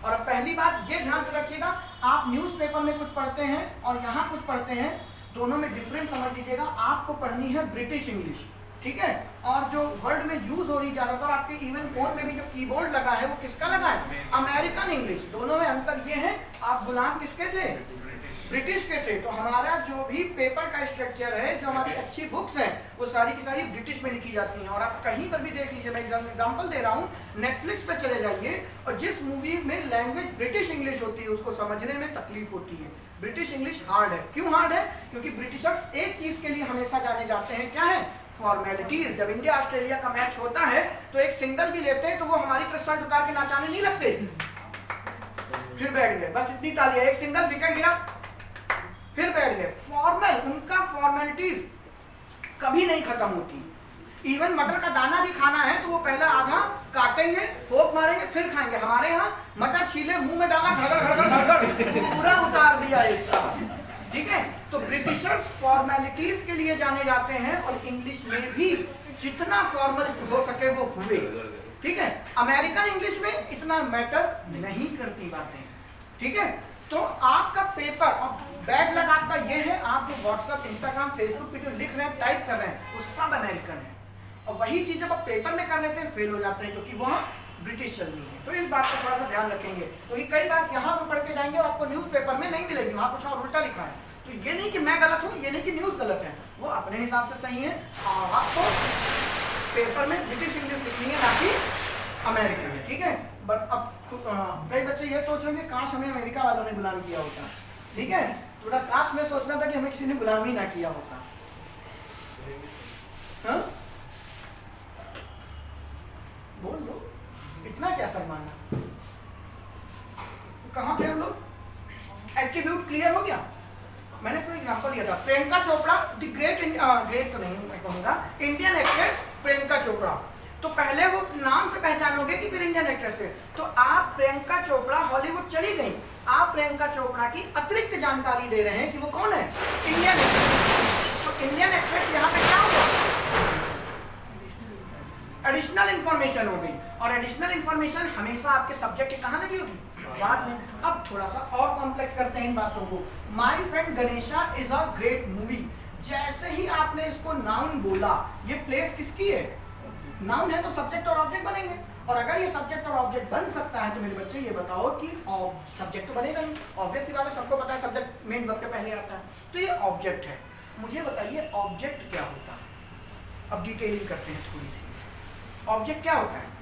और अब पहली बात ये ध्यान से रखिएगा, आप न्यूज़पेपर में कुछ पढ़ते हैं और यहाँ कुछ पढ़ते हैं, दोनों में डिफरेंस समझ लीजिएगा। आपको पढ़नी है ब्रिटिश इंग्लिश, ठीक है, और जो वर्ड में यूज हो रही ज्यादातर आपके इवन फोन में भी जो कीबोर्ड लगा है वो किसका लगा है? American English. दोनों में अंतर ये है, आप गुलाम किसके थे? ब्रिटिश के थे। तो हमारा जो भी पेपर का स्ट्रक्चर है, जो हमारी अच्छी बुक्स हैं, वो सारी की सारी ब्रिटिश में लिखी जाती हैं। और आप कहीं पर भी देख लीजिए, मैं एग्जांपल दे रहा हूँ, नेटफ्लिक्स पे चले जाइए और जिस मूवी में लैंग्वेज ब्रिटिश इंग्लिश होती है उसको समझने में तकलीफ होती है। ब्रिटिश इंग्लिश हार्ड है। क्यों हार्ड है? क्योंकि ब्रिटिशर्स एक चीज के लिए हमेशा जाने जाते हैं, क्या है? फॉर्मेलिटीज। जब इंडिया ऑस्ट्रेलिया का मैच होता है तो एक सिंगल भी लेते हैं तो वो हमारी तरह शर्ट उतार के नाचाने नहीं लगते, फिर बैठ गए, बस इतनी तालियां, एक सिंगल विकेट गिरा फिर बैठ गए। फॉर्मल, उनका फॉर्मेलिटीज कभी नहीं खत्म होती। इवन मटर का दाना भी खाना है तो वो पहला आधा काटेंगे, फोक मारेंगे, फिर खाएंगे। हमारे यहाँ मटर छीले, मुंह में डाला, घड़ पूरा उतार दिया एक साथ, ठीक है। तो ब्रिटिशर्स फॉर्मेलिटीज के लिए जाने जाते हैं और इंग्लिश में भी जितना फॉर्मल हो सके वो हुए, ठीक है। अमेरिकन इंग्लिश में इतना मैटर नहीं करती बातें, ठीक है। तो आपका पेपर, अब बैड लक आपका ये है, आप जो व्हाट्सएप, इंस्टाग्राम, फेसबुक पे जो लिख रहे हैं, टाइप कर रहे हैं, वो सब अमेरिकन है। और वही चीज जब आप पेपर में कर लेते हैं फेल हो जाते हैं, क्योंकि वहाँ ब्रिटिश चल रही है। तो इस बात का थोड़ा सा ध्यान रखेंगे, क्योंकि कई बार यहाँ पे पढ़ के जाएंगे और आपको न्यूज़पेपर में नहीं मिलेगी, वहाँ कुछ और उल्टा लिखा है। तो ये नहीं कि मैं गलत हूँ, ये नहीं कि न्यूज़ गलत है, वो अपने हिसाब से सही है। आपको पेपर में ब्रिटिश इंग्लिश लिखनी है, ना कि अमेरिकन है, ठीक है। बट अब कई बच्चे ये सोच रहे हैं काश हमें अमेरिका वालों ने गुलाम किया होता, ठीक है। थोड़ा काश में सोचना था कि हमें किसी ने गुलाम ही ना किया होता। हाँ? बोल लो, इतना क्या शर्माना? कहाँ थे हम लोग? एट्रीब्यूट क्लियर हो गया? मैंने कोई एग्जांपल दिया था, प्रियंका चोपड़ा द ग्रेट तो नहीं मैं कहूँगा, इंडियन एक्ट्रेस प्रियंका चोपड़ा। तो पहले वो नाम से पहचानोगे कि फिर इंडियन एक्ट्रेस है। तो आप प्रियंका चोपड़ा हॉलीवुड चली गई, आप प्रियंका चोपड़ा की अतिरिक्त जानकारी दे रहे हैं कि वो कौन है? Indian actress. तो इंडियन एक्ट्रेस यहाँ पे क्या हो गया? एडिशनल इंफॉर्मेशन हो गई। और एडिशनल इंफॉर्मेशन हमेशा आपके सब्जेक्ट के कहाँ लगी होगी? बाद में। अब थोड़ा सा और कॉम्प्लेक्स करते हैं इन बातों को। My friend Ganesha is a great movie, जैसे ही आपने इसको नाउन बोला, ये प्लेस किसकी है? नाउन है तो सब्जेक्ट और ऑब्जेक्ट बनेंगे। और अगर ये सब्जेक्ट और ऑब्जेक्ट बन सकता है तो मेरे बच्चे ये बताओ कि सब्जेक्ट तो बनेगा नहीं। ऑब्वियस सी बात है, सबको पता है सब्जेक्ट मेन वर्ब के पहले आता है, तो ये ऑब्जेक्ट है। मुझे बताइए ऑब्जेक्ट क्या होता है? अब डिटेलिंग करते हैं थोड़ी सी। ऑब्जेक्ट क्या होता है?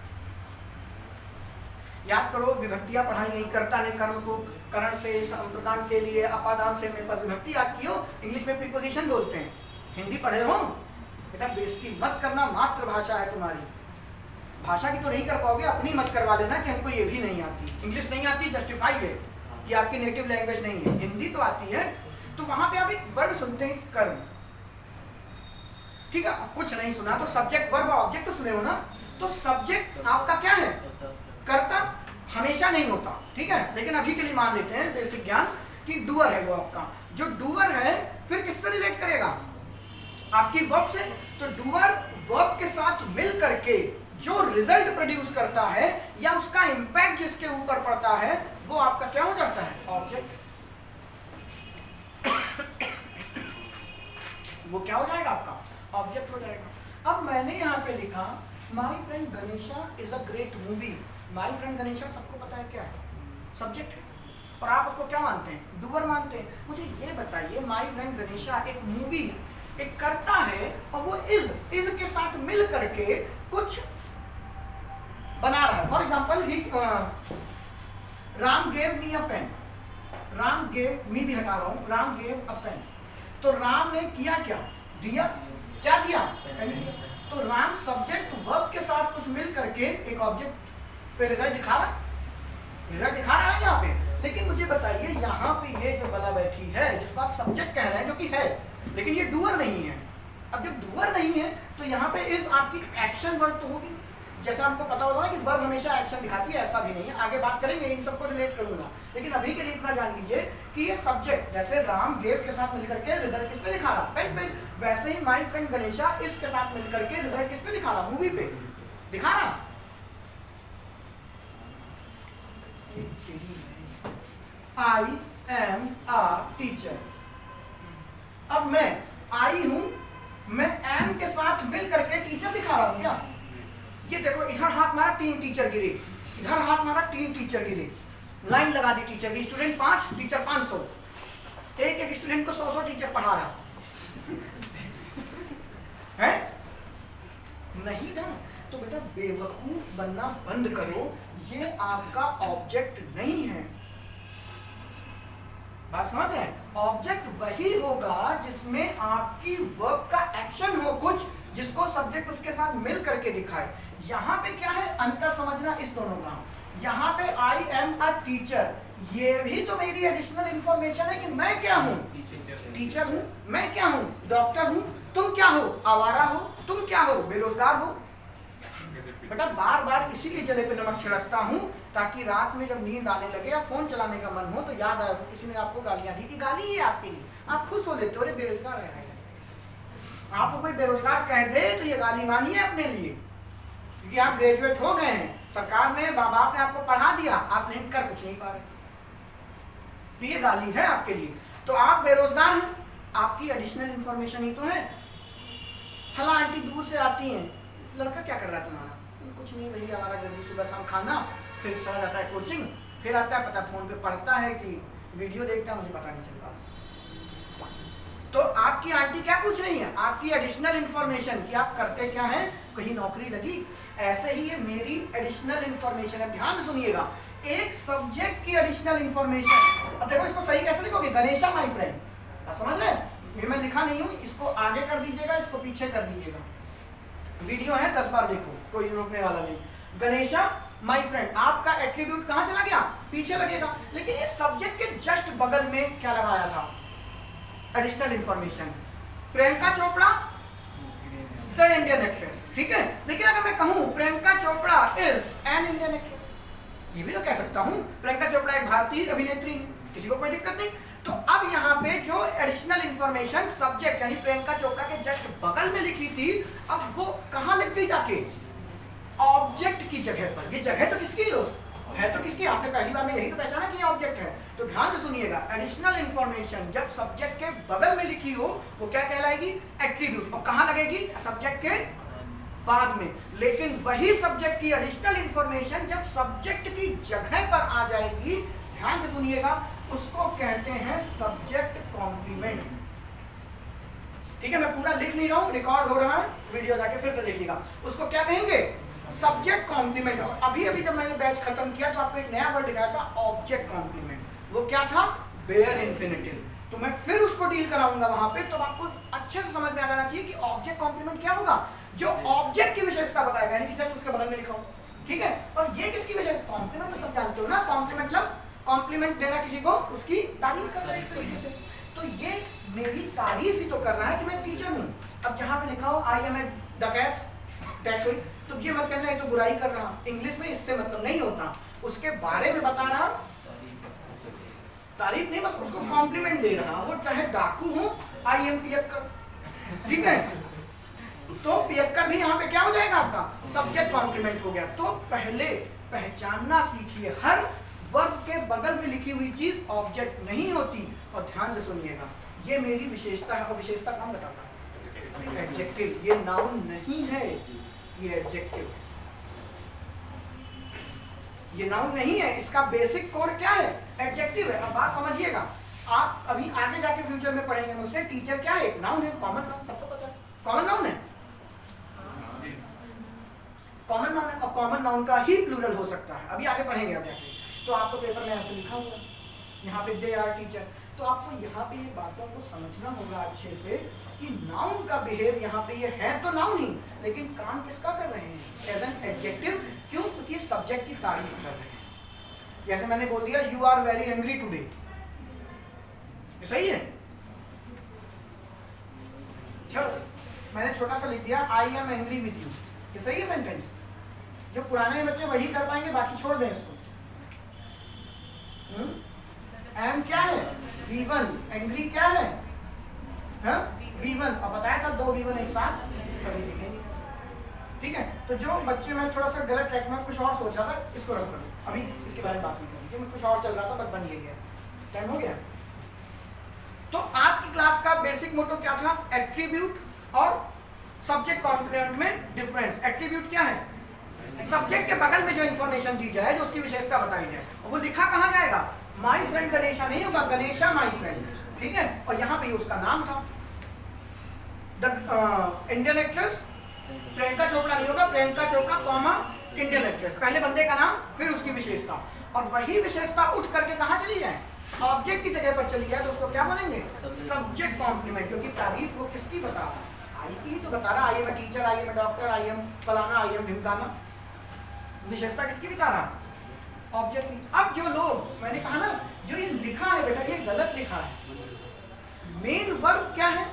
याद करो, विभक्तियां पढ़ाई नहीं, कर्ता ने कर्म को करण से, संप्रदान के लिए, अपादान से, में पर विभक्ति याद की हो। इंग्लिश में प्रीपोजिशन बोलते हैं, हिंदी पढ़े हो बेटा, बेइज्जती मत करना, मातृभाषा है तुम्हारी। भाषा की तो नहीं कर पाओगे, अपनी मत करवा लेना कि हमको ये भी नहीं आती, इंग्लिश नहीं आती, जस्टिफाई है कि आपकी नेटिव लैंग्वेज नहीं है, हिंदी तो आती है। तो वहां पे आप एक वर्ड सुनते हैं कर्म, ठीक है। कुछ नहीं सुना तो सब्जेक्ट वर्ब ऑब्जेक्ट तो सुने हो ना। तो सब्जेक्ट आपका क्या है? कर्ता। हमेशा नहीं होता, ठीक है, लेकिन अभी के लिए मान लेते हैं बेसिक ज्ञान कि डूअर है वो आपका। जो डूअर है फिर किससे रिलेट करेगा? आपकी वर्ब से। तो डूअर वर्ब के साथ मिल करके जो रिजल्ट प्रोड्यूस करता है या उसका इंपैक्ट जिसके ऊपर पड़ता है वो आपका क्या हो जाता है? ऑब्जेक्ट। वो क्या हो जाएगा? आपका ऑब्जेक्ट हो जाएगा। अब मैंने यहाँ पे लिखा my friend Ganesha is a great movie. My friend Ganesha सबको पता है क्या है? सब्जेक्ट है। और आप उसको क्या मानते हैं? डूअर मानते हैं। मुझे ये बताइए, माई फ्रेंड गणेशा एक मूवी, एक करता है और वो इज के साथ मिल करके कुछ बना रहा है। For example he Ram gave me a pen, Ram gave me भी हटा रहा हूं, राम गेव अ पेन। तो राम ने किया क्या? दिया। क्या दिया? तो राम सब्जेक्ट वर्ब के साथ कुछ मिल करके एक ऑब्जेक्ट पे रिजल्ट दिखा रहा है, रिजल्ट दिखा रहा है यहाँ पे। लेकिन मुझे बताइए यहाँ पे ये जो बला बैठी है जिसको आप सब्जेक्ट कह रहे हैं, जो कि है, लेकिन ये डूअर नहीं है। अब जब डूअर नहीं है तो यहाँ पे इज आपकी एक्शन वर्ड तो होगी, जैसा हमको पता होगा ना कि वर्ब हमेशा एक्शन दिखाती है, ऐसा भी नहीं है, आगे बात करेंगे, इन सबको रिलेट करूंगा, लेकिन अभी के लिए इतना जान लीजिए कि ये सब्जेक्ट जैसे राम गेव के साथ मिलकर के रिजल्ट किस पे दिखा रहा, पेन पे, वैसे ही माय फ्रेंड गणेशा इसके साथ मिलकर के रिजल्ट किस पे दिखा रहा, मूवी पे दिखा रहा। आई एम अ टीचर, अब मैं आई हूं, मैं एम के साथ मिल करके टीचर दिखा रहा हूं क्या? ये देखो, इधर हाथ मारा 3 टीचर गिरे, इधर हाथ मारा 3 टीचर गिरे, लाइन लगा दी टीचर की, स्टूडेंट 5 टीचर 500, एक स्टूडेंट को 100 टीचर पढ़ा रहा है नहीं ना? तो बेटा बेवकूफ बनना बंद करो, ये आपका ऑब्जेक्ट नहीं है। बात समझ रहे हैं? ऑब्जेक्ट वही होगा जिसमें आपकी वर्ब का एक्शन हो कुछ, जिसको सब्जेक्ट उसके साथ मिल करके दिखाए। यहाँ पे क्या है, अंतर समझना इस दोनों का। यहाँ पे आई एम अ टीचर, ये भी तो मेरी एडिशनल इंफॉर्मेशन है कि मैं क्या हूँ, टीचर हूँ। मैं क्या हूँ, डॉक्टर हूँ। तुम क्या हो, आवारा हो। तुम क्या हो, बेरोजगार हो। बेटा बार बार इसीलिए जले पे नमक छिड़कता हूँ, ताकि रात में जब नींद आने लगे या फोन चलाने का मन हो तो याद आए तो किसी ने आपको गालियां दी कि गाली है आपके लिए, आप खुश हो लेते हो, अरे बेरोजगार है। आपको कोई बेरोजगार कह दे तो ये गाली मानिए अपने लिए, क्योंकि आप ग्रेजुएट हो गए हैं, सरकार ने माँ बाप ने आपको पढ़ा दिया, आप नहीं कर कुछ नहीं पा रहे, तो ये गाली है आपके लिए। तो आप बेरोजगार हैं, आपकी एडिशनल इंफॉर्मेशन ही तो है। फला आंटी दूर से आती हैं, लड़का क्या कर रहा है तुम्हारा? कुछ नहीं भैया, हमारा जल्दी सुबह शाम खाना, फिर चला जाता है कोचिंग, फिर आता है, पता फोन पे पढ़ता है कि वीडियो देखता है, मुझे पता नहीं चलता। तो आपकी आंटी क्या पूछ रही है, आपकी एडिशनल इंफॉर्मेशन कि आप करते क्या हैं, कहीं नौकरी लगी। ऐसे ही ये मेरी एडिशनल इंफॉर्मेशन है। ध्यान से सुनिएगा, एक सब्जेक्ट की एडिशनल इंफॉर्मेशन। अब देखो इसको सही कैसे लिखोगे, गणेशा माय फ्रेंड, समझ रहे हैं? ये मैं लिखा नहीं हूँ, इसको आगे कर दीजिएगा, इसको पीछे कर दीजिएगा। वीडियो है 10 बार देखो, कोई रोकने वाला नहीं। गणेशा माय फ्रेंड, आपका एट्रीब्यूट कहाँ चला गया, पीछे लगेगा, लेकिन इस सब्जेक्ट के जस्ट बगल में क्या लगाया था, additional information, Priyanka Chopra the Indian actress. ठीक है, लेकिन अगर मैं कहूं Priyanka Chopra is an Indian actress, ये भी तो कह सकता हूं, प्रियंका चोपड़ा एक भारतीय अभिनेत्री, किसी को कोई दिक्कत नहीं। तो अब यहाँ पे जो एडिशनल इंफॉर्मेशन सब्जेक्ट यानी प्रियंका चोपड़ा के जस्ट बगल में लिखी थी, अब वो कहाँ लिख गई जाके, ऑब्जेक्ट की जगह पर। ये जगह तो किसकी है, तो किसकी, आपने पहली बार में यही तो पहचाना कि ये ऑब्जेक्ट है। तो ध्यान से सुनिएगा, एडिशनल इंफॉर्मेशन जब सब्जेक्ट के बगल में लिखी हो वो क्या कहलाएगी, एट्रीब्यूट। और कहाँ लगेगी, सब्जेक्ट के बाद में। लेकिन वही सब्जेक्ट की एडिशनल इंफॉर्मेशन जब सब्जेक्ट की जगह पर आ जाएगी, ध्यान से सुनिएगा, उसको कहते हैं सब्जेक्ट कॉम्प्लीमेंट। ठीक है, मैं पूरा लिख नहीं रहा हूं, रिकॉर्ड हो रहा है, वीडियो जाके फिर से देखिएगा। उसको क्या कहेंगे, सब्जेक्ट कॉम्प्लीमेंट। और अभी अभी जब मैंने बैच खत्म किया तो आपको एक नया वर्ड दिखाया था, ऑब्जेक्ट कॉम्प्लीमेंट। वो क्या था, बेयर इन्फिनिटिव। तो मैं फिर उसको डील कराऊंगा वहां पे, तो आपको अच्छे से समझ में आ जाना चाहिए कि ऑब्जेक्ट कॉम्प्लीमेंट क्या होगा, जो ऑब्जेक्ट की विशेषता बताएगा, यानी कि जस्ट उसके बगल में लिखा हो। ठीक है, और ये किसकी विशेषता, कॉम्प्लीमेंट तो सब जानते हो ना, कॉम्प्लीमेंट मतलब कॉम्प्लीमेंट देना किसी को, उसकी तारीफ करना एक तरीके से। तो ये मेरी तारीफ ही तो कर रहा है कि मैं टीचर हूँ। अब जहाँ पे लिखा हो आई एम ए डकैत, तो ये मत कहना है तो बुराई कर रहा, इंग्लिश में इससे मतलब नहीं होता, उसके बारे में बता रहा, तारीफ नहीं, बस उसको कॉम्प्लीमेंट दे रहा। वो चाहे डाकू हो, आई एम पियक्कर, ठीक है, तो पियक्कर भी यहाँ पे क्या हो जाएगा, आपका सब्जेक्ट कॉम्प्लीमेंट हो गया। तो पहले पहचानना सीखिए, हर वर्ब के बगल में लिखी हुई चीज ऑब्जेक्ट नहीं होती। और ध्यान से सुनिएगा, ये मेरी विशेषता है, और विशेषता कौन बताता है, एडजेक्टिव। ये नाउन नहीं है, ये एडजेक्टिव, ये नाउन नहीं है। इसका बेसिक कोड क्या है, एडजेक्टिव है। अब बात समझिएगा, आप अभी आगे जाके फ्यूचर में पढ़ेंगे मुझसे, टीचर क्या है, एक नाउन है, कॉमन नाउन, सबको पता है, कॉमन नाउन है, कॉमन नाउन है, और कॉमन नाउन का ही प्लूरल हो सकता है। अभी आगे पढ़ेंगे आप जाके, तो आपको पेपर में ऐसे लिखा हुआ, यहाँ पे दे आर टीचर। तो आपको यहाँ पे ये बातों को समझना होगा अच्छे से कि नाउन का बिहेव यहाँ पे ये है तो नाउन ही, लेकिन काम किसका कर रहे हैं, एज एन एडजेक्टिव। क्यों, क्योंकि सब्जेक्ट की तारीफ कर रहे हैं। जैसे मैंने बोल दिया you are very angry today, सही है। चलो मैंने छोटा सा लिख दिया I am angry with you, ये सही है सेंटेंस। जो पुराने बच्चे वही कर पाएंगे, बाकी छोड़ दें इसको। एम क्या है? V1। एंग्री क्या है? V1। और बताया था 2 V1 एक साथ कभी दिखे नहीं। ठीक है, तो जो बच्चे, मैं थोड़ा सा गलत ट्रैक में कुछ और सोच रहा था, इसको रख करो, अभी इसके बारे में बात नहीं करेंगे, मैं कुछ और चल रहा था बस बन गया, टाइम हो गया। तो आज की क्लास का बेसिक मोटो क्या था? एट्रीब्यूट और सब्जेक्ट कॉम्पोनेंट में डिफरेंस। एट्रीब्यूट क्या है? सब्जेक्ट के बगल में जो इंफॉर्मेशन दी जाए, जो उसकी विशेषता बताई जाए, वो लिखा कहाँ जाएगा? माई फ्रेंड गणेशा नहीं होगा, गणेशा माई फ्रेंड। ठीक है, और यहाँ पे उसका नाम था। The Indian actress Priyanka Chopra नहीं होगा, Priyanka Chopra comma Indian actress, पहले बंदे का नाम फिर उसकी विशेषता, और वही विशेषता उठ करके कहाँ चली जाए? ऑब्जेक्ट की जगह पर चली जाए, तो उसको क्या बोलेंगे? Subject complement. क्योंकि तारीफ वो किसकी बता रहा है? आई की ही तो बता रहा, I am teacher, I am doctor, I am फलाना, आई एम ढिमकाना। विशेषता किसकी बता रहा? ऑब्जेक्ट की। अब जो लोग, मैंने कहा ना, जो ये लिखा है बेटा, ये गलत लिखा है। मेन वर्ब क्या है?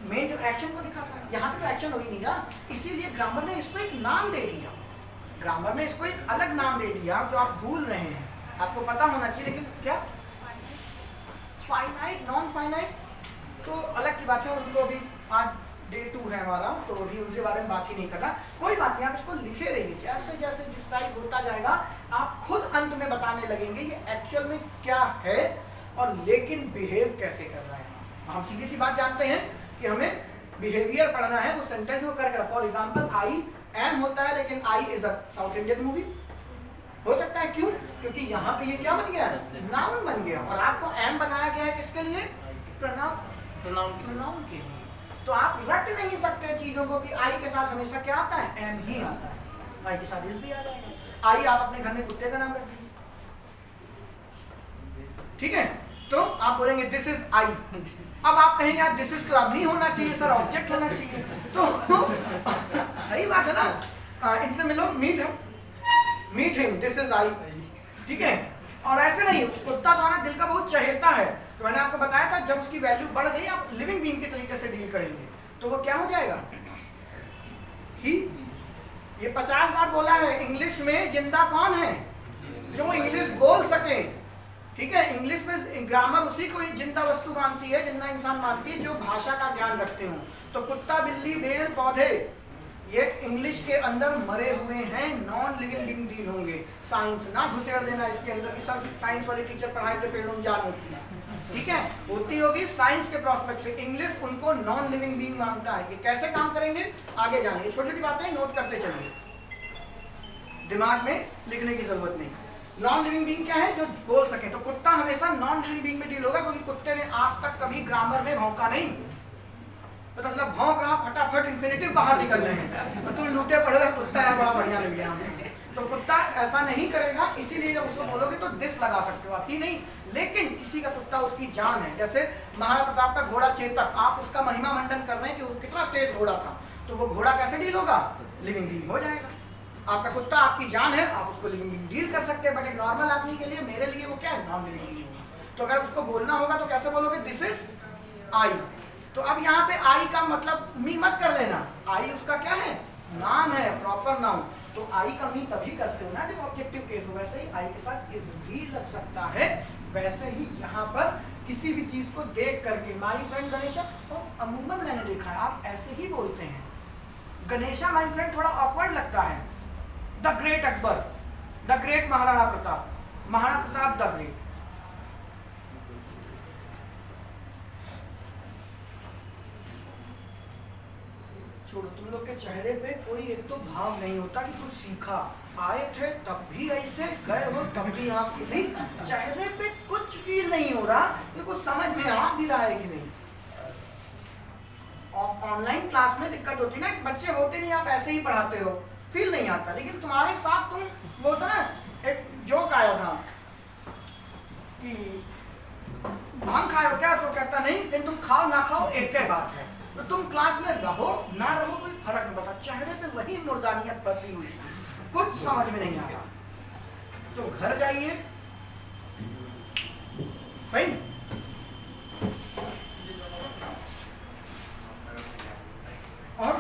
मेन जो एक्शन को दिखाता है, यहाँ पे तो एक्शन हो ही नहीं रहा, इसीलिए ग्रामर ने इसको एक नाम दे दिया। ग्रामर ने इसको एक अलग नाम दे दिया जो आप भूल रहे हैं, आपको पता होना चाहिए। लेकिन क्या? फाइनाइट, नॉन फाइनाइट तो अलग की बात है, उनको अभी आज डे 2 है हमारा, तो अभी उनके बारे में बात ही नहीं करना। कोई बात नहीं, आप इसको लिखे रहिए, जैसे जैसे डिस्क्राइब होता जाएगा आप खुद अंत में बताने लगेंगे ये एक्चुअल में क्या है और लेकिन बिहेव कैसे कर रहा है। हम सीधी सी बात जानते हैं कि हमें बिहेवियर पढ़ना है, उस सेंटेंस को कर। फॉर एग्जाम्पल आई एम होता है, लेकिन I is a South Indian movie हो सकता है। क्यों? क्योंकि यहाँ पे ये क्या बन गया? नाउन बन गया। और आपको एम बनाया गया है किसके लिए? प्रोनाउन के लिए। तो आप रट नहीं सकते चीजों को कि आई के साथ हमेशा क्या आता है? एम ही आता है। आई के साथ इस भी आ जाएगा। आई आप अपने घर में कुत्ते का नाम रखिए, ठीक है? तो आप बोलेंगे दिस इज आई। अब आप कहेंगे यार दिस इज तो अब नहीं होना चाहिए सर, ऑब्जेक्ट होना चाहिए। तो सही बात है ना, इनसे मिलो, meet him, this is I. ठीक है, और ऐसे नहीं, कुत्ता तो हमारा दिल का बहुत चहेता है, तो मैंने आपको बताया था जब उसकी वैल्यू बढ़ गई आप लिविंग बीइंग के तरीके से डील करेंगे तो वो क्या हो जाएगा? ही। ये 50 बार बोला है, इंग्लिश में जिंदा कौन है? जो इंग्लिश बोल सके। ठीक है, इंग्लिश में ग्रामर उसी को जिंदा वस्तु मानती है, जिंदा इंसान मानती है जो भाषा का ज्ञान रखते हो। तो कुत्ता, बिल्ली, पेड़, पौधे, ये इंग्लिश के अंदर मरे हुए हैं, नॉन लिविंग बीइंग डील होंगे। साइंस ना घुसेड़ देना इसके अंदर कि सर साइंस वाले टीचर पढ़ाई से पेड़ों में जान होती है। ठीक है, होती होगी साइंस के प्रोस्पेक्ट से। इंग्लिश उनको नॉन लिविंग बीइंग मानता है। ये कैसे काम करेंगे आगे जानेंगे। छोटी छोटी बातें नोट करते चलिए, दिमाग में लिखने की जरूरत नहीं। नॉन लिविंग बीइंग क्या है? जो बोल सके। तो कुत्ता हमेशा नॉन लिविंग बीइंग में डील होगा, क्योंकि कुत्ते ने आज तक कभी ग्रामर में भौंका नहीं। पता चला भौंक रहा, फटाफट इन्फिनिटिव बाहर निकल रहे हैं, तुम लूटे पड़े हुए कुत्ता है, बड़ा बढ़िया लग गया। तो कुत्ता ऐसा नहीं करेगा, इसीलिए जब उसको बोलोगे तो दिस लगा सकते हो आप ही नहीं, लेकिन किसी का कुत्ता उसकी जान है। जैसे महाराणा प्रताप का घोड़ा चेतक, आप उसका महिमा मंडन कर रहे हैं कि वो कितना तेज घोड़ा था, तो वो घोड़ा कैसे डील होगा? लिविंग बीइंग हो जाएगा। आपका कुत्ता आपकी जान है, आप उसको लिविंग बीइंग डील कर सकते हैं, बट एक नॉर्मल आदमी के लिए, मेरे लिए वो क्या है? नॉन लिविंग बीइंग होगा। तो अगर उसको बोलना होगा तो कैसे बोलोगे? दिस इज आई। तो अब यहाँ पे आई का मतलब मी मत कर लेना, आई उसका क्या है? नाम है, प्रॉपर नाउन। तो आई का मी तभी करते हो ना जब ऑब्जेक्टिव केस हो। वैसे ही आई के साथ इज भी लग सकता है। वैसे ही यहाँ पर किसी भी चीज को देख करके, माई फ्रेंड गणेशा, तो अमूमन मैंने देखा है आप ऐसे ही बोलते हैं। गणेशा माई फ्रेंड थोड़ा ऑकवर्ड लगता है। The great Akbar, the great Maharana Pratap, Maharana Pratap the great. छोड़ो, तुम लोग के चेहरे पे कोई एक तो भाव नहीं होता कि कुछ सीखा। आए थे तब भी ऐसे, गए हो तब भी आँख खुली, चेहरे पे कुछ फील नहीं हो रहा, ये कुछ समझ में आ भी रहा है कि नहीं। ऑनलाइन क्लास में दिक्कत होती है ना कि बच्चे होते नहीं, आप ऐसे ही पढ़ाते हो, फील नहीं आता। लेकिन तुम्हारे साथ तुम, वो होता ना, एक जोक आया था कि भांग खाओ क्या? तो कहता नहीं, लेकिन तुम खाओ ना खाओ एक ही बात है। तो तुम क्लास में रहो ना रहो कोई फर्क नहीं पड़ता, चेहरे पे वही मुर्दानियत बसी हुई, कुछ समझ में नहीं आ रहा। तो घर जाइए, फाइन, और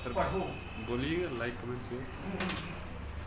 सर पढ़ो। बोलिएगा। कीजिए, लाइक कमेंट शेयर।